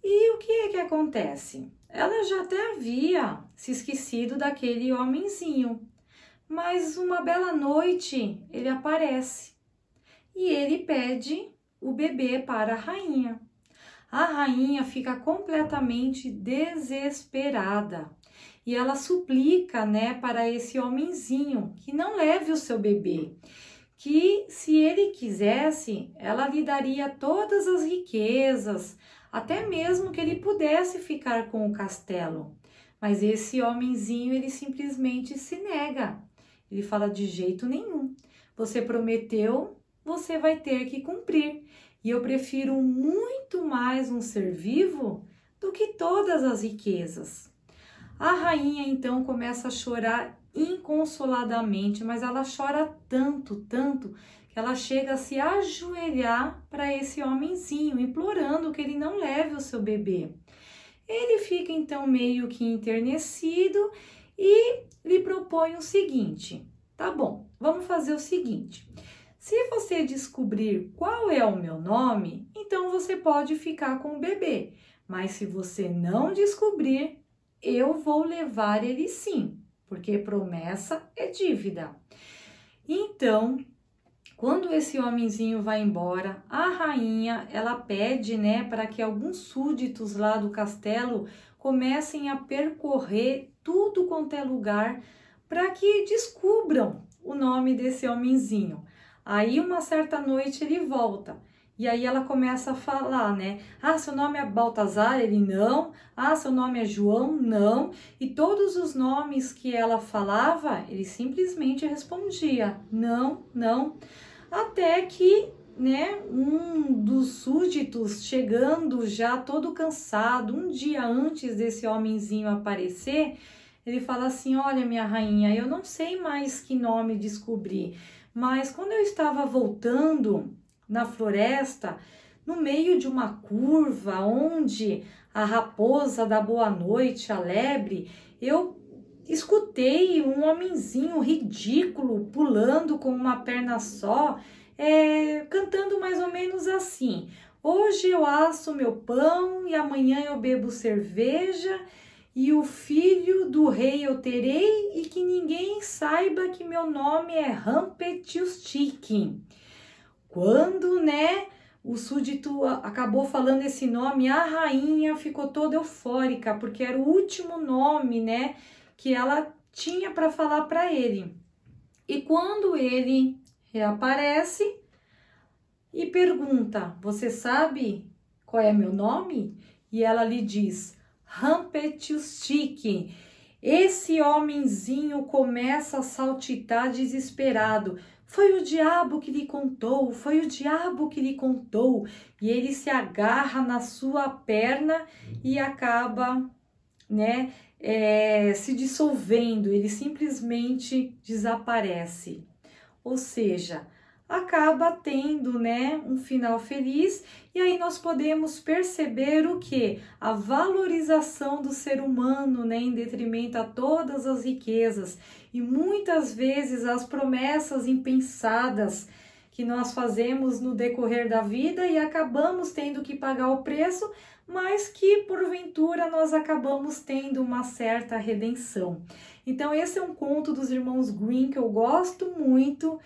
E o que é que acontece? Ela já até havia se esquecido daquele homenzinho, mas uma bela noite ele aparece e ele pede o bebê para a rainha. A rainha fica completamente desesperada e ela suplica, para esse homenzinho que não leve o seu bebê, que se ele quisesse, ela lhe daria todas as riquezas, até mesmo que ele pudesse ficar com o castelo. Mas esse homenzinho, ele simplesmente se nega. Ele fala: de jeito nenhum. Você prometeu, você vai ter que cumprir. E eu prefiro muito mais um ser vivo do que todas as riquezas. A rainha então começa a chorar inconsoladamente, mas ela chora tanto, tanto, que ela chega a se ajoelhar para esse homenzinho, implorando que ele não leve o seu bebê. Ele fica então meio que enternecido e lhe propõe o seguinte: tá bom, vamos fazer o seguinte. Se você descobrir qual é o meu nome, então você pode ficar com o bebê. Mas se você não descobrir, eu vou levar ele sim, porque promessa é dívida. Então, quando esse homenzinho vai embora, a rainha, ela pede, para que alguns súditos lá do castelo comecem a percorrer tudo quanto é lugar para que descubram o nome desse homenzinho. Aí, uma certa noite, ele volta. E aí ela começa a falar, Ah, seu nome é Baltazar? Ele não. Ah, seu nome é João? Não. E todos os nomes que ela falava, ele simplesmente respondia: não, não. Até que, um dos súditos, chegando já todo cansado, um dia antes desse homenzinho aparecer, ele fala assim: olha, minha rainha, eu não sei mais que nome descobrir, mas quando eu estava voltando na floresta, no meio de uma curva onde a raposa dá boa noite, a lebre, eu escutei um homenzinho ridículo pulando com uma perna só, cantando mais ou menos assim: hoje eu asso meu pão e amanhã eu bebo cerveja, e o filho do rei eu terei, e que ninguém saiba que meu nome é Rumpelstiltskin. Quando, o súdito acabou falando esse nome, a rainha ficou toda eufórica, porque era o último nome, que ela tinha para falar para ele. E quando ele reaparece e pergunta: você sabe qual é meu nome? E ela lhe diz: Rumpelstiltskin. Esse homenzinho começa a saltitar desesperado. Foi o diabo que lhe contou, foi o diabo que lhe contou. E ele se agarra na sua perna e acaba, se dissolvendo. Ele simplesmente desaparece. Ou seja, acaba tendo, um final feliz. E aí nós podemos perceber o que? A valorização do ser humano, em detrimento a todas as riquezas. E muitas vezes as promessas impensadas que nós fazemos no decorrer da vida e acabamos tendo que pagar o preço, mas que porventura nós acabamos tendo uma certa redenção. Então esse é um conto dos irmãos Grimm que eu gosto muito.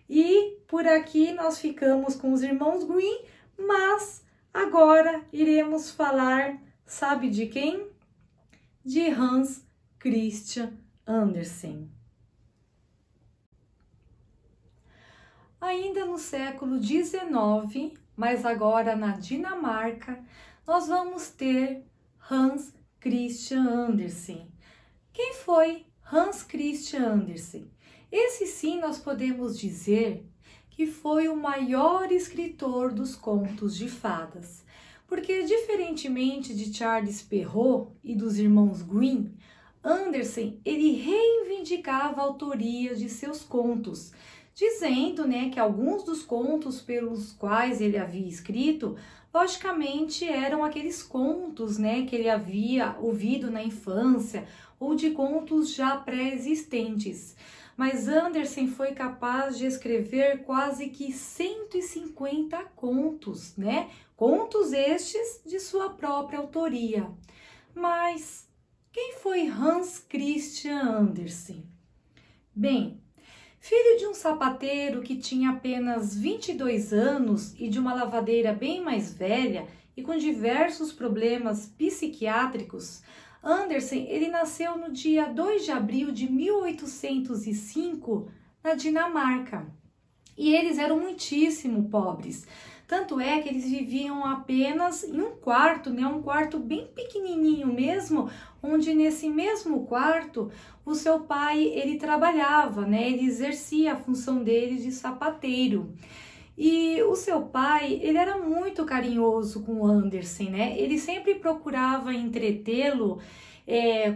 E por aqui nós ficamos com os irmãos Grimm, mas agora iremos falar, sabe de quem? De Hans Christian Andersen. Ainda no século XIX, mas agora na Dinamarca, nós vamos ter Hans Christian Andersen. Quem foi Hans Christian Andersen? Esse sim nós podemos dizer que foi o maior escritor dos contos de fadas, porque diferentemente de Charles Perrault e dos irmãos Grimm, Andersen ele reivindicava a autoria de seus contos, dizendo, né, que alguns dos contos pelos quais ele havia escrito, logicamente eram aqueles contos, né, que ele havia ouvido na infância ou de contos já pré-existentes. Mas Andersen foi capaz de escrever quase que 150 contos, né? Contos estes de sua própria autoria. Mas quem foi Hans Christian Andersen? Bem, filho de um sapateiro que tinha apenas 22 anos e de uma lavadeira bem mais velha e com diversos problemas psiquiátricos, Andersen ele nasceu no dia 2 de abril de 1805 na Dinamarca. E eles eram muitíssimo pobres. Tanto é que eles viviam apenas em um quarto, né? Um quarto bem pequenininho mesmo, onde nesse mesmo quarto o seu pai ele trabalhava, né? Ele exercia a função dele de sapateiro. E o seu pai, ele era muito carinhoso com o Andersen, né? Ele sempre procurava entretê-lo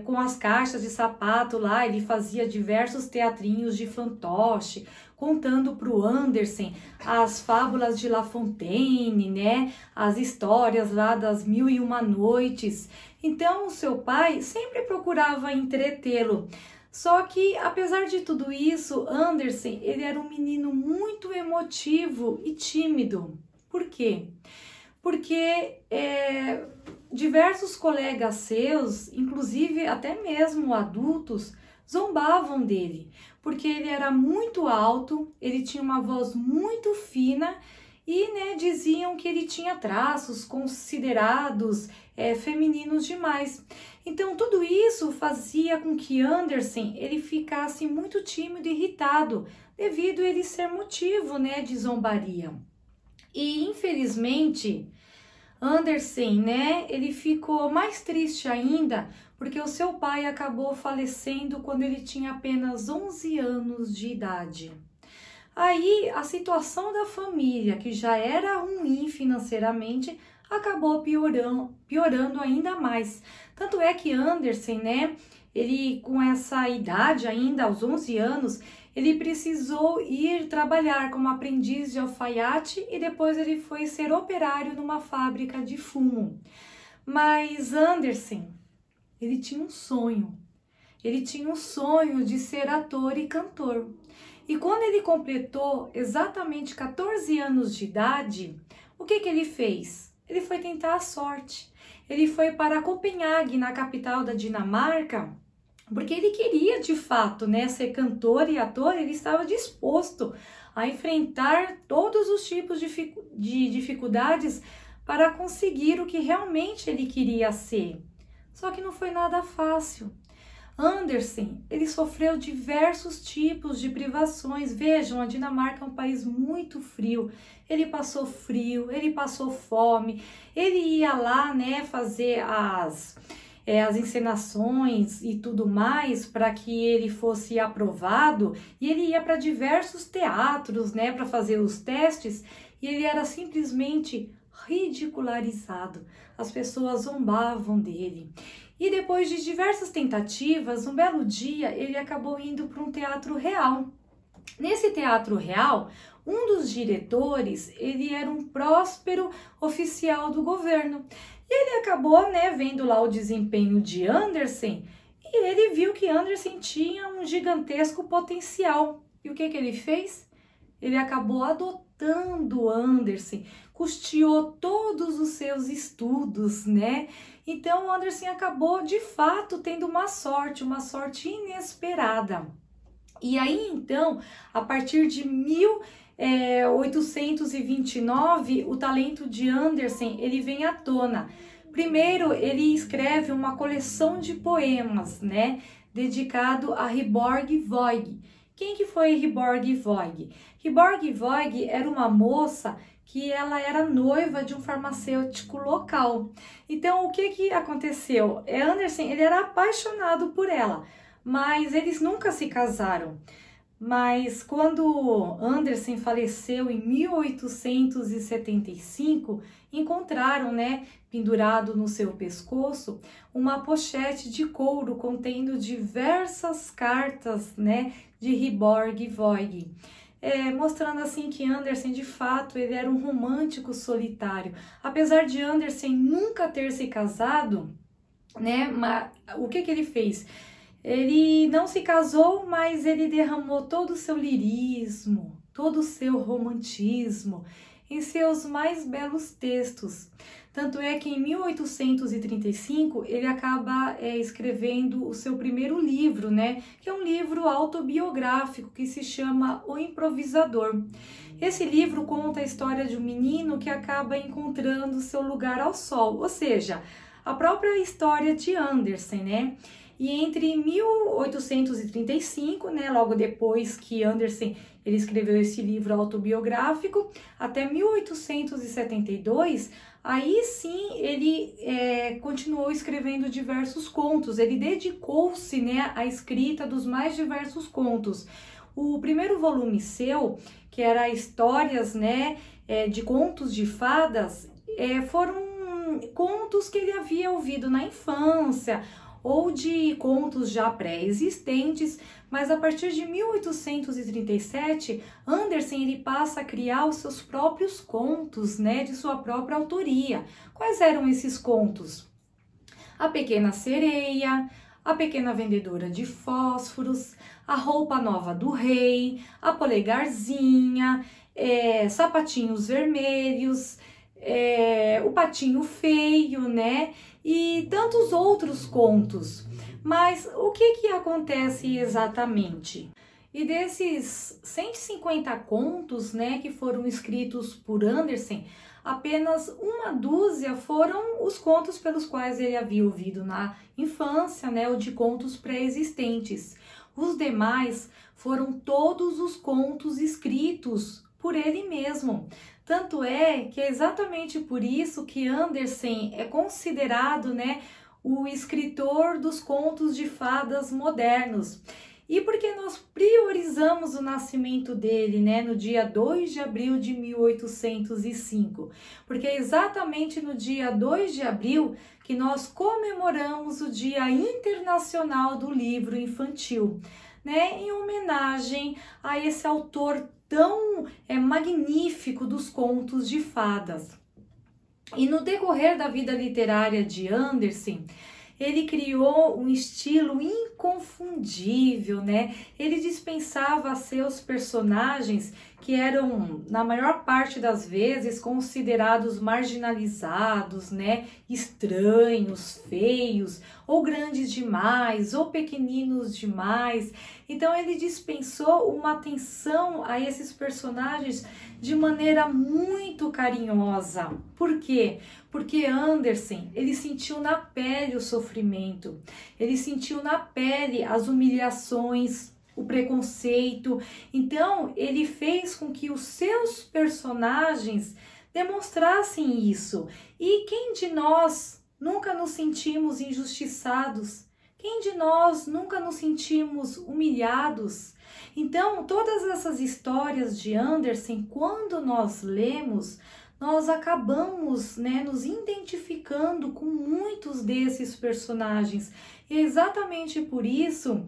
com as caixas de sapato lá. Ele fazia diversos teatrinhos de fantoche, contando para o Andersen as fábulas de La Fontaine, né? As histórias lá das 1001 Noites. Então, o seu pai sempre procurava entretê-lo. Só que, apesar de tudo isso, Andersen, ele era um menino muito emotivo e tímido. Por quê? Porque diversos colegas seus, inclusive até mesmo adultos, zombavam dele, porque ele era muito alto, ele tinha uma voz muito fina e, né, diziam que ele tinha traços considerados femininos demais. Então, tudo isso fazia com que Andersen ele ficasse muito tímido e irritado, devido a ele ser motivo, né, de zombaria. E, infelizmente, Andersen, né, ele ficou mais triste ainda, porque o seu pai acabou falecendo quando ele tinha apenas 11 anos de idade. Aí, a situação da família, que já era ruim financeiramente, acabou piorando ainda mais. Tanto é que Andersen, né, ele com essa idade ainda, aos 11 anos, ele precisou ir trabalhar como aprendiz de alfaiate e depois ele foi ser operário numa fábrica de fumo. Mas Andersen, ele tinha um sonho. Ele tinha um sonho de ser ator e cantor. E quando ele completou exatamente 14 anos de idade, o que ele fez? Ele foi tentar a sorte. Ele foi para Copenhague, na capital da Dinamarca, porque ele queria de fato, né, ser cantor e ator. Ele estava disposto a enfrentar todos os tipos de dificuldades para conseguir o que realmente ele queria ser. Só que não foi nada fácil. Andersen, ele sofreu diversos tipos de privações. Vejam, a Dinamarca é um país muito frio. Ele passou frio, ele passou fome. Ele ia lá, né, fazer as encenações e tudo mais para que ele fosse aprovado. E ele ia para diversos teatros, né, para fazer os testes. E ele era simplesmente ridicularizado. As pessoas zombavam dele. E depois de diversas tentativas, um belo dia ele acabou indo para um teatro real. Nesse teatro real, um dos diretores, ele era um próspero oficial do governo. E ele acabou, né, vendo lá o desempenho de Andersen e ele viu que Andersen tinha um gigantesco potencial. E o que ele fez? Ele acabou adotando Andersen, custeou todos os seus estudos, né? Então, Andersen acabou, de fato, tendo uma sorte inesperada. E aí, então, a partir de 1829, o talento de Andersen, ele vem à tona. Primeiro, ele escreve uma coleção de poemas, né? Dedicado a Riborg Voig. Quem que foi Riborg Voig? Riborg Voig era uma moça que ela era noiva de um farmacêutico local. Então, o que aconteceu? Andersen, ele era apaixonado por ela, mas eles nunca se casaram. Mas quando Andersen faleceu em 1875, encontraram, né, pendurado no seu pescoço, uma pochete de couro contendo diversas cartas, né, de Riborg Voig. mostrando assim que Andersen, de fato, ele era um romântico solitário. Apesar de Andersen nunca ter se casado, né? Mas o que ele fez? Ele não se casou, mas ele derramou todo o seu lirismo, todo o seu romantismo em seus mais belos textos. Tanto é que em 1835 ele acaba escrevendo o seu primeiro livro, né? Que é um livro autobiográfico que se chama O Improvisador. Esse livro conta a história de um menino que acaba encontrando seu lugar ao sol, ou seja, a própria história de Andersen, né? E entre 1835, né, logo depois que Andersen ele escreveu esse livro autobiográfico, até 1872, aí sim ele continuou escrevendo diversos contos. Ele dedicou-se, né, à escrita dos mais diversos contos. O primeiro volume seu, que era Histórias, né, de contos de fadas, foram contos que ele havia ouvido na infância, ou de contos já pré-existentes, mas a partir de 1837, Andersen ele passa a criar os seus próprios contos, né, de sua própria autoria. Quais eram esses contos? A Pequena Sereia, A Pequena Vendedora de Fósforos, A Roupa Nova do Rei, A Polegarzinha, Sapatinhos Vermelhos, O Patinho Feio, né? E tantos outros contos. Mas o que acontece exatamente? E desses 150 contos, né, que foram escritos por Andersen, apenas uma dúzia foram os contos pelos quais ele havia ouvido na infância, né, ou de contos pré-existentes. Os demais foram todos os contos escritos por ele mesmo. Tanto é que é exatamente por isso que Andersen é considerado, né, o escritor dos contos de fadas modernos. E porque nós priorizamos o nascimento dele, né, no dia 2 de abril de 1805. Porque é exatamente no dia 2 de abril que nós comemoramos o Dia Internacional do Livro Infantil, né, em homenagem a esse autor tão magnífico dos contos de fadas. E no decorrer da vida literária de Andersen, ele criou um estilo inconfundível, né? Ele dispensava a seus personagens que eram, na maior parte das vezes, considerados marginalizados, né? Estranhos, feios, ou grandes demais, ou pequeninos demais. Então ele dispensou uma atenção a esses personagens de maneira muito carinhosa. Por quê? Porque Andersen, ele sentiu na pele o sofrimento, ele sentiu na pele as humilhações, o preconceito. Então, ele fez com que os seus personagens demonstrassem isso. E quem de nós nunca nos sentimos injustiçados? Quem de nós nunca nos sentimos humilhados? Então, todas essas histórias de Andersen, quando nós lemos, nós acabamos, né, nos identificando com muitos desses personagens. E é exatamente por isso,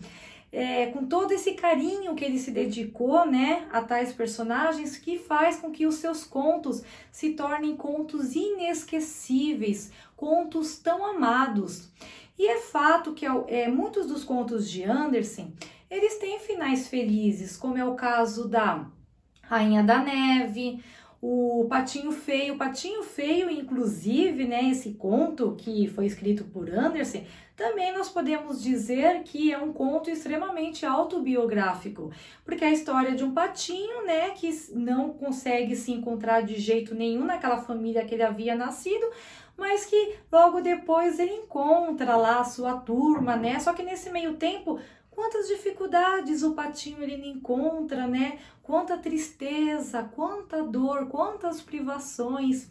com todo esse carinho que ele se dedicou, né, a tais personagens, que faz com que os seus contos se tornem contos inesquecíveis, contos tão amados. E é fato que muitos dos contos de Andersen, eles têm finais felizes, como é o caso da Rainha da Neve, o Patinho Feio. O Patinho Feio, inclusive, né, esse conto que foi escrito por Andersen, também nós podemos dizer que é um conto extremamente autobiográfico, porque é a história de um patinho, né, que não consegue se encontrar de jeito nenhum naquela família que ele havia nascido, mas que logo depois ele encontra lá a sua turma, né? Só que nesse meio tempo, quantas dificuldades o patinho ele encontra, né? Quanta tristeza, quanta dor, quantas privações.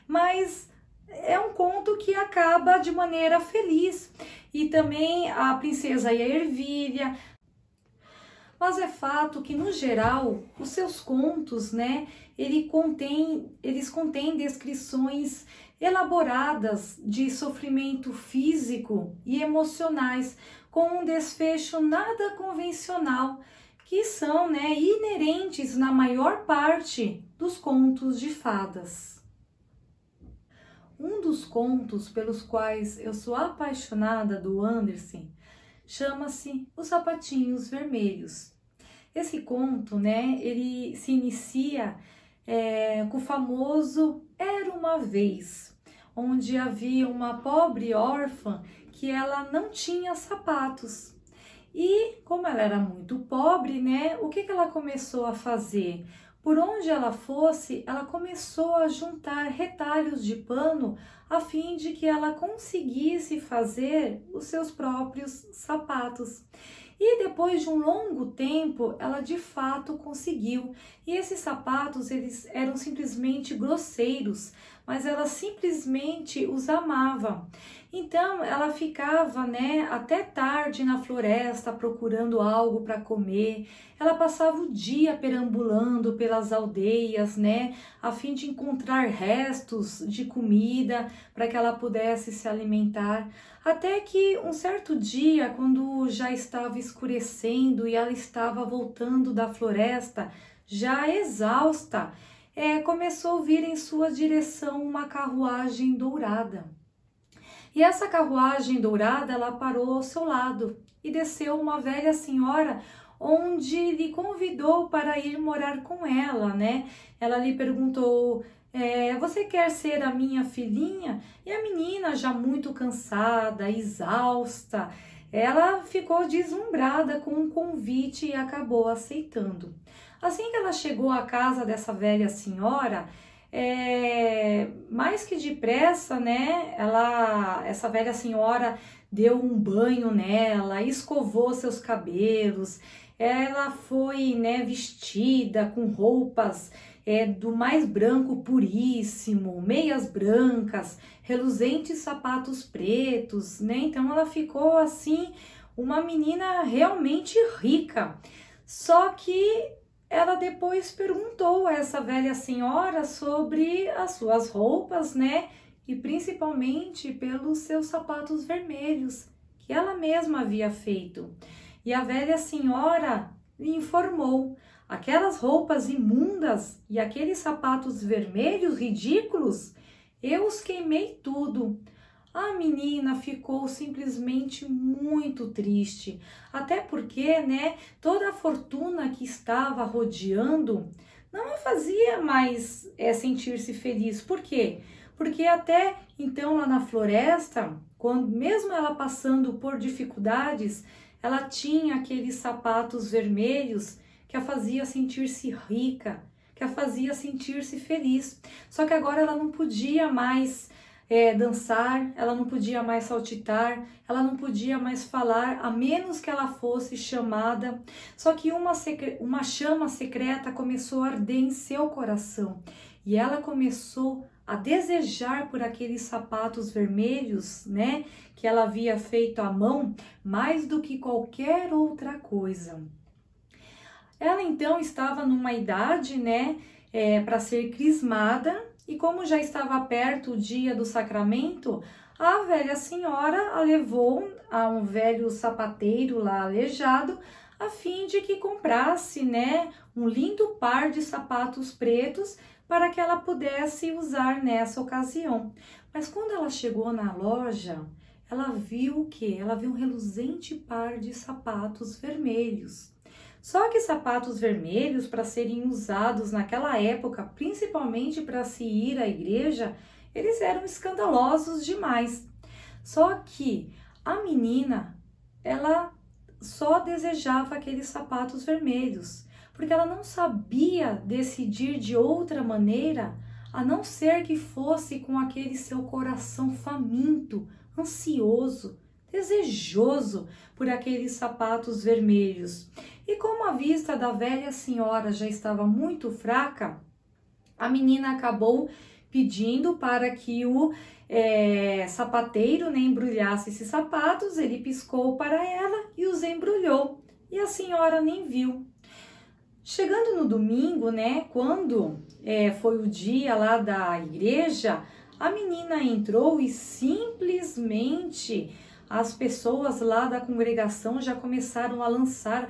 Mas é um conto que acaba de maneira feliz. E também a princesa e a ervilha. Mas é fato que, no geral, os seus contos, né, eles contêm descrições elaboradas de sofrimento físico e emocionais, com um desfecho nada convencional, que são, né, inerentes na maior parte dos contos de fadas. Um dos contos pelos quais eu sou apaixonada do Andersen chama-se Os Sapatinhos Vermelhos. Esse conto, né, ele se inicia com o famoso Era uma Vez, onde havia uma pobre órfã que ela não tinha sapatos. E como ela era muito pobre, né, o que ela começou a fazer? Por onde ela fosse, ela começou a juntar retalhos de pano a fim de que ela conseguisse fazer os seus próprios sapatos. E depois de um longo tempo, ela de fato conseguiu. E esses sapatos, eles eram simplesmente grosseiros, mas ela simplesmente os amava. Então, ela ficava, né, até tarde na floresta procurando algo para comer. Ela passava o dia perambulando pelas aldeias, né, a fim de encontrar restos de comida para que ela pudesse se alimentar. Até que um certo dia, quando já estava escurecendo e ela estava voltando da floresta, já exausta, começou a vir em sua direção uma carruagem dourada. E essa carruagem dourada, ela parou ao seu lado e desceu uma velha senhora, onde lhe convidou para ir morar com ela, né? Ela lhe perguntou: você quer ser a minha filhinha? E a menina, já muito cansada, exausta, ela ficou deslumbrada com o convite e acabou aceitando. Assim que ela chegou à casa dessa velha senhora, mais que depressa, né, essa velha senhora deu um banho nela, escovou seus cabelos, ela foi, né, vestida com roupas do mais branco puríssimo, meias brancas, reluzentes sapatos pretos, né? Então ela ficou assim, uma menina realmente rica. Só que ela depois perguntou a essa velha senhora sobre as suas roupas, né? E principalmente pelos seus sapatos vermelhos, que ela mesma havia feito. E a velha senhora lhe informou: aquelas roupas imundas e aqueles sapatos vermelhos ridículos, eu os queimei tudo. A menina ficou simplesmente muito triste, até porque, né, toda a fortuna que estava rodeando não a fazia mais sentir-se feliz. Por quê? Porque até então lá na floresta, quando mesmo ela passando por dificuldades, ela tinha aqueles sapatos vermelhos que a fazia sentir-se rica, que a fazia sentir-se feliz. Só que agora ela não podia mais dançar, ela não podia mais saltitar, ela não podia mais falar, a menos que ela fosse chamada. Só que uma chama secreta começou a arder em seu coração e ela começou a desejar por aqueles sapatos vermelhos, né, que ela havia feito à mão, mais do que qualquer outra coisa. Ela então estava numa idade, né, para ser crismada. E como já estava perto o dia do sacramento, a velha senhora a levou a um velho sapateiro lá aleijado, a fim de que comprasse, né, um lindo par de sapatos pretos para que ela pudesse usar nessa ocasião. Mas quando ela chegou na loja, ela viu o quê? Ela viu um reluzente par de sapatos vermelhos. Só que sapatos vermelhos, para serem usados naquela época, principalmente para se ir à igreja, eles eram escandalosos demais. Só que a menina, ela só desejava aqueles sapatos vermelhos, porque ela não sabia decidir de outra maneira, a não ser que fosse com aquele seu coração faminto, ansioso, desejoso por aqueles sapatos vermelhos. E como a vista da velha senhora já estava muito fraca, a menina acabou pedindo para que o sapateiro, né, embrulhasse esses sapatos. Ele piscou para ela e os embrulhou, e a senhora nem viu. Chegando no domingo, né, quando foi o dia lá da igreja, a menina entrou e simplesmente as pessoas lá da congregação já começaram a lançar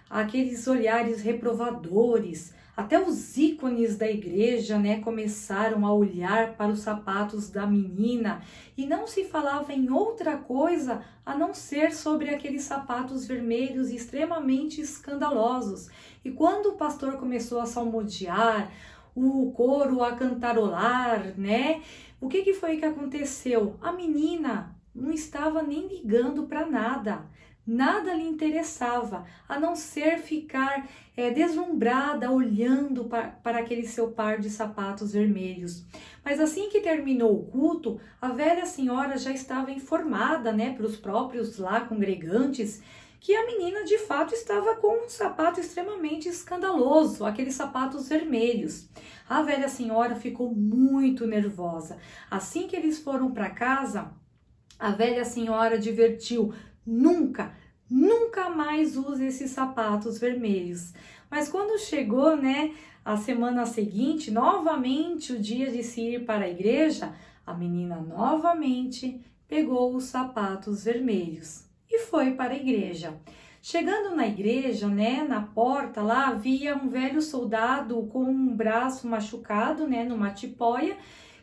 aqueles olhares reprovadores. Até os ícones da igreja, né, começaram a olhar para os sapatos da menina e não se falava em outra coisa a não ser sobre aqueles sapatos vermelhos extremamente escandalosos. E quando o pastor começou a salmodiar, o coro a cantarolar, né, o que foi que aconteceu? A menina não estava nem ligando para nada. Nada lhe interessava, a não ser ficar deslumbrada, olhando para aquele seu par de sapatos vermelhos. Mas assim que terminou o culto, a velha senhora já estava informada, né, para os próprios lá congregantes, que a menina de fato estava com um sapato extremamente escandaloso, aqueles sapatos vermelhos. A velha senhora ficou muito nervosa. Assim que eles foram para casa, a velha senhora advertiu: nunca mais use esses sapatos vermelhos. Mas quando chegou, né, a semana seguinte, novamente o dia de se ir para a igreja, a menina novamente pegou os sapatos vermelhos e foi para a igreja. Chegando na igreja, né, na porta lá havia um velho soldado com um braço machucado, né, numa tipóia,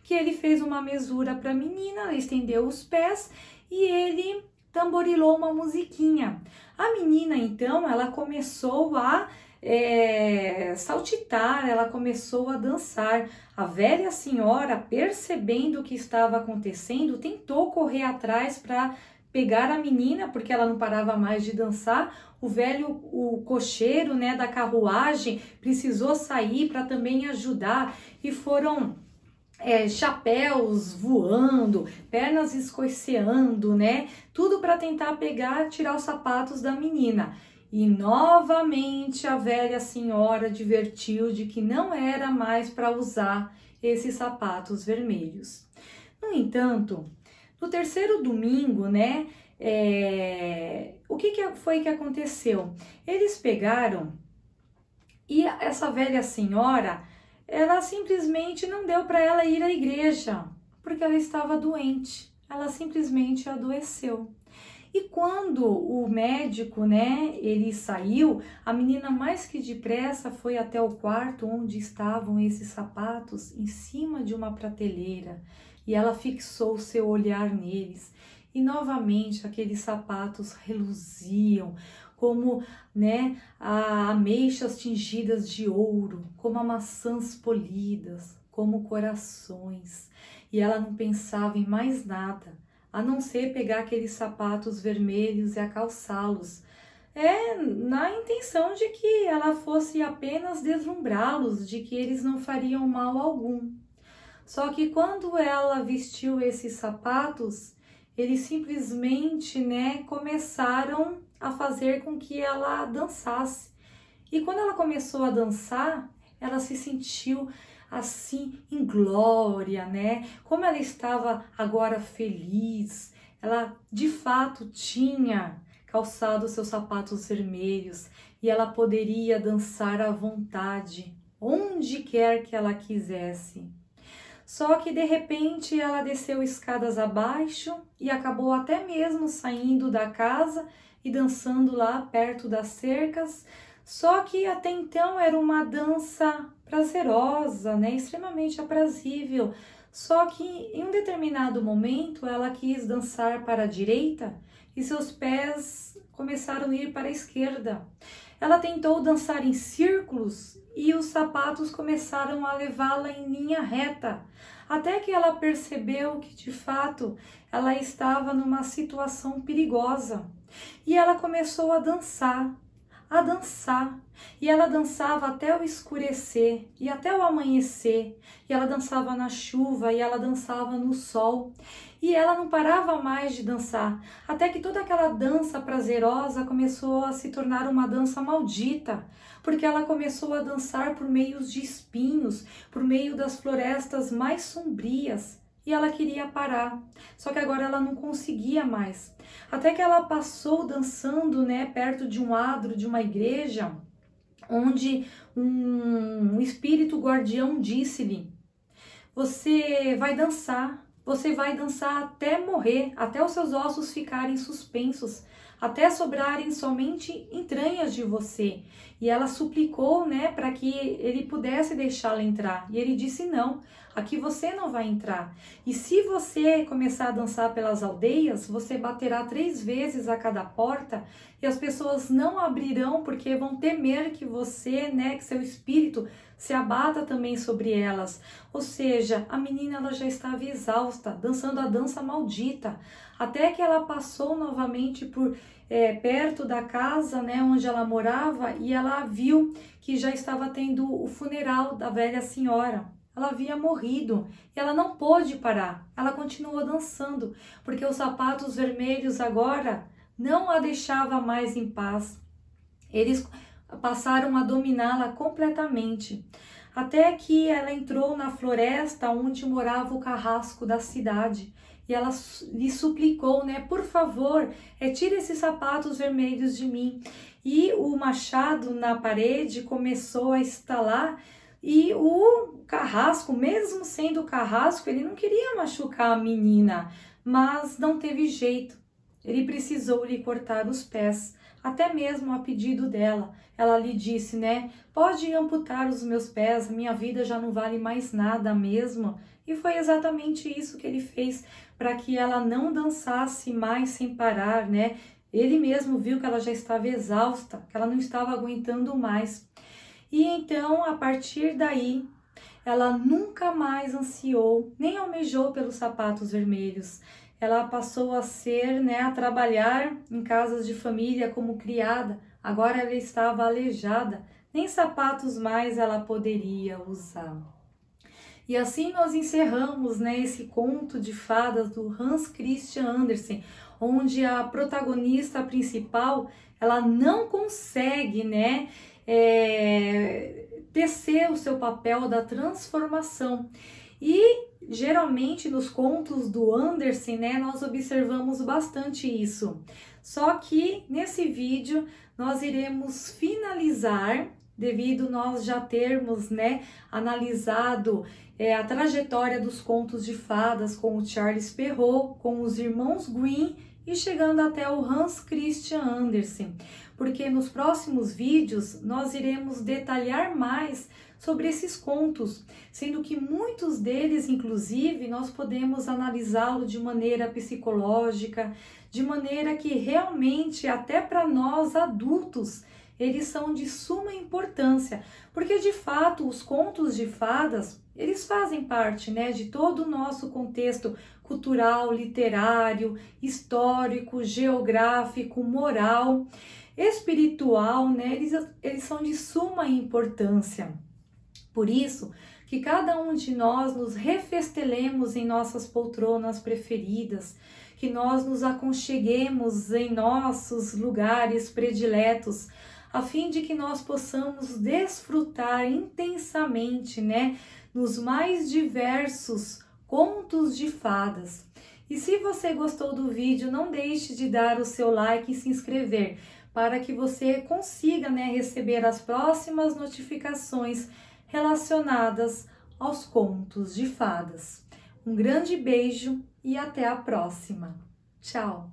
que ele fez uma mesura para a menina, estendeu os pés e ele tamborilou uma musiquinha. A menina, então, ela começou a saltitar, ela começou a dançar. A velha senhora, percebendo o que estava acontecendo, tentou correr atrás para pegar a menina, porque ela não parava mais de dançar. O cocheiro, né, da carruagem precisou sair para também ajudar e foram chapéus voando, pernas escoiceando, né? Tudo para tentar pegar, tirar os sapatos da menina. E novamente a velha senhora advertiu de que não era mais para usar esses sapatos vermelhos. No entanto, no terceiro domingo, né? O que foi que aconteceu? Eles pegaram e essa velha senhora, ela simplesmente não deu para ela ir à igreja, porque ela estava doente. Ela simplesmente adoeceu. E quando o médico, né, ele saiu, a menina mais que depressa foi até o quarto onde estavam esses sapatos, em cima de uma prateleira, e ela fixou seu olhar neles. E novamente aqueles sapatos reluziam, como, né, ameixas tingidas de ouro, como maçãs polidas, como corações. E ela não pensava em mais nada, a não ser pegar aqueles sapatos vermelhos e acalçá-los, na intenção de que ela fosse apenas deslumbrá-los, de que eles não fariam mal algum. Só que quando ela vestiu esses sapatos, eles simplesmente, né, começaram a fazer com que ela dançasse. E quando ela começou a dançar, ela se sentiu assim em glória, né? Como ela estava agora feliz, ela de fato tinha calçado seus sapatos vermelhos e ela poderia dançar à vontade, onde quer que ela quisesse. Só que de repente ela desceu escadas abaixo e acabou até mesmo saindo da casa e dançando lá perto das cercas. Só que até então era uma dança prazerosa, né? Extremamente aprazível. Só que em um determinado momento ela quis dançar para a direita e seus pés começaram a ir para a esquerda. Ela tentou dançar em círculos e os sapatos começaram a levá-la em linha reta, até que ela percebeu que de fato ela estava numa situação perigosa. E ela começou a dançar, e ela dançava até o escurecer e até o amanhecer, e ela dançava na chuva e ela dançava no sol, e ela não parava mais de dançar, até que toda aquela dança prazerosa começou a se tornar uma dança maldita, porque ela começou a dançar por meios de espinhos, por meio das florestas mais sombrias. E ela queria parar, só que agora ela não conseguia mais. Até que ela passou dançando, né, perto de um adro de uma igreja, onde um espírito guardião disse-lhe: você vai dançar até morrer, até os seus ossos ficarem suspensos, até sobrarem somente entranhas de você. E ela suplicou, né, para que ele pudesse deixá-la entrar. E ele disse: não, aqui você não vai entrar. E se você começar a dançar pelas aldeias, você baterá 3 vezes a cada porta e as pessoas não abrirão porque vão temer que você, né, que seu espírito se abata também sobre elas. Ou seja, a menina ela já estava exausta, dançando a dança maldita, até que ela passou novamente por perto da casa, né, onde ela morava, e ela viu que já estava tendo o funeral da velha senhora. Ela havia morrido e ela não pôde parar. Ela continuou dançando, porque os sapatos vermelhos agora não a deixavam mais em paz. Eles passaram a dominá-la completamente, até que ela entrou na floresta onde morava o carrasco da cidade. E ela lhe suplicou, né, por favor, tire esses sapatos vermelhos de mim. E o machado na parede começou a estalar e o carrasco, mesmo sendo carrasco, ele não queria machucar a menina, mas não teve jeito. Ele precisou lhe cortar os pés, até mesmo a pedido dela. Ela lhe disse, né, pode amputar os meus pés, minha vida já não vale mais nada mesmo. E foi exatamente isso que ele fez, para que ela não dançasse mais sem parar, né? Ele mesmo viu que ela já estava exausta, que ela não estava aguentando mais. E então, a partir daí, ela nunca mais ansiou, nem almejou pelos sapatos vermelhos. Ela passou a ser, né, a trabalhar em casas de família como criada. Agora ela estava aleijada, nem sapatos mais ela poderia usar. E assim nós encerramos, né, esse conto de fadas do Hans Christian Andersen, onde a protagonista principal ela não consegue, né, tecer o seu papel da transformação. E geralmente nos contos do Andersen, né, nós observamos bastante isso. Só que nesse vídeo nós iremos finalizar, devido nós já termos, né, analisado a trajetória dos contos de fadas com o Charles Perrault, com os irmãos Grimm e chegando até o Hans Christian Andersen, porque nos próximos vídeos nós iremos detalhar mais sobre esses contos, sendo que muitos deles, inclusive, nós podemos analisá-lo de maneira psicológica, de maneira que realmente, até para nós adultos, eles são de suma importância, porque de fato os contos de fadas, eles fazem parte, né, de todo o nosso contexto cultural, literário, histórico, geográfico, moral, espiritual, né, eles são de suma importância. Por isso que cada um de nós nos refestelemos em nossas poltronas preferidas, que nós nos aconcheguemos em nossos lugares prediletos, a fim de que nós possamos desfrutar intensamente, né, nos mais diversos contos de fadas. E se você gostou do vídeo, não deixe de dar o seu like e se inscrever, para que você consiga, né, receber as próximas notificações relacionadas aos contos de fadas. Um grande beijo e até a próxima. Tchau!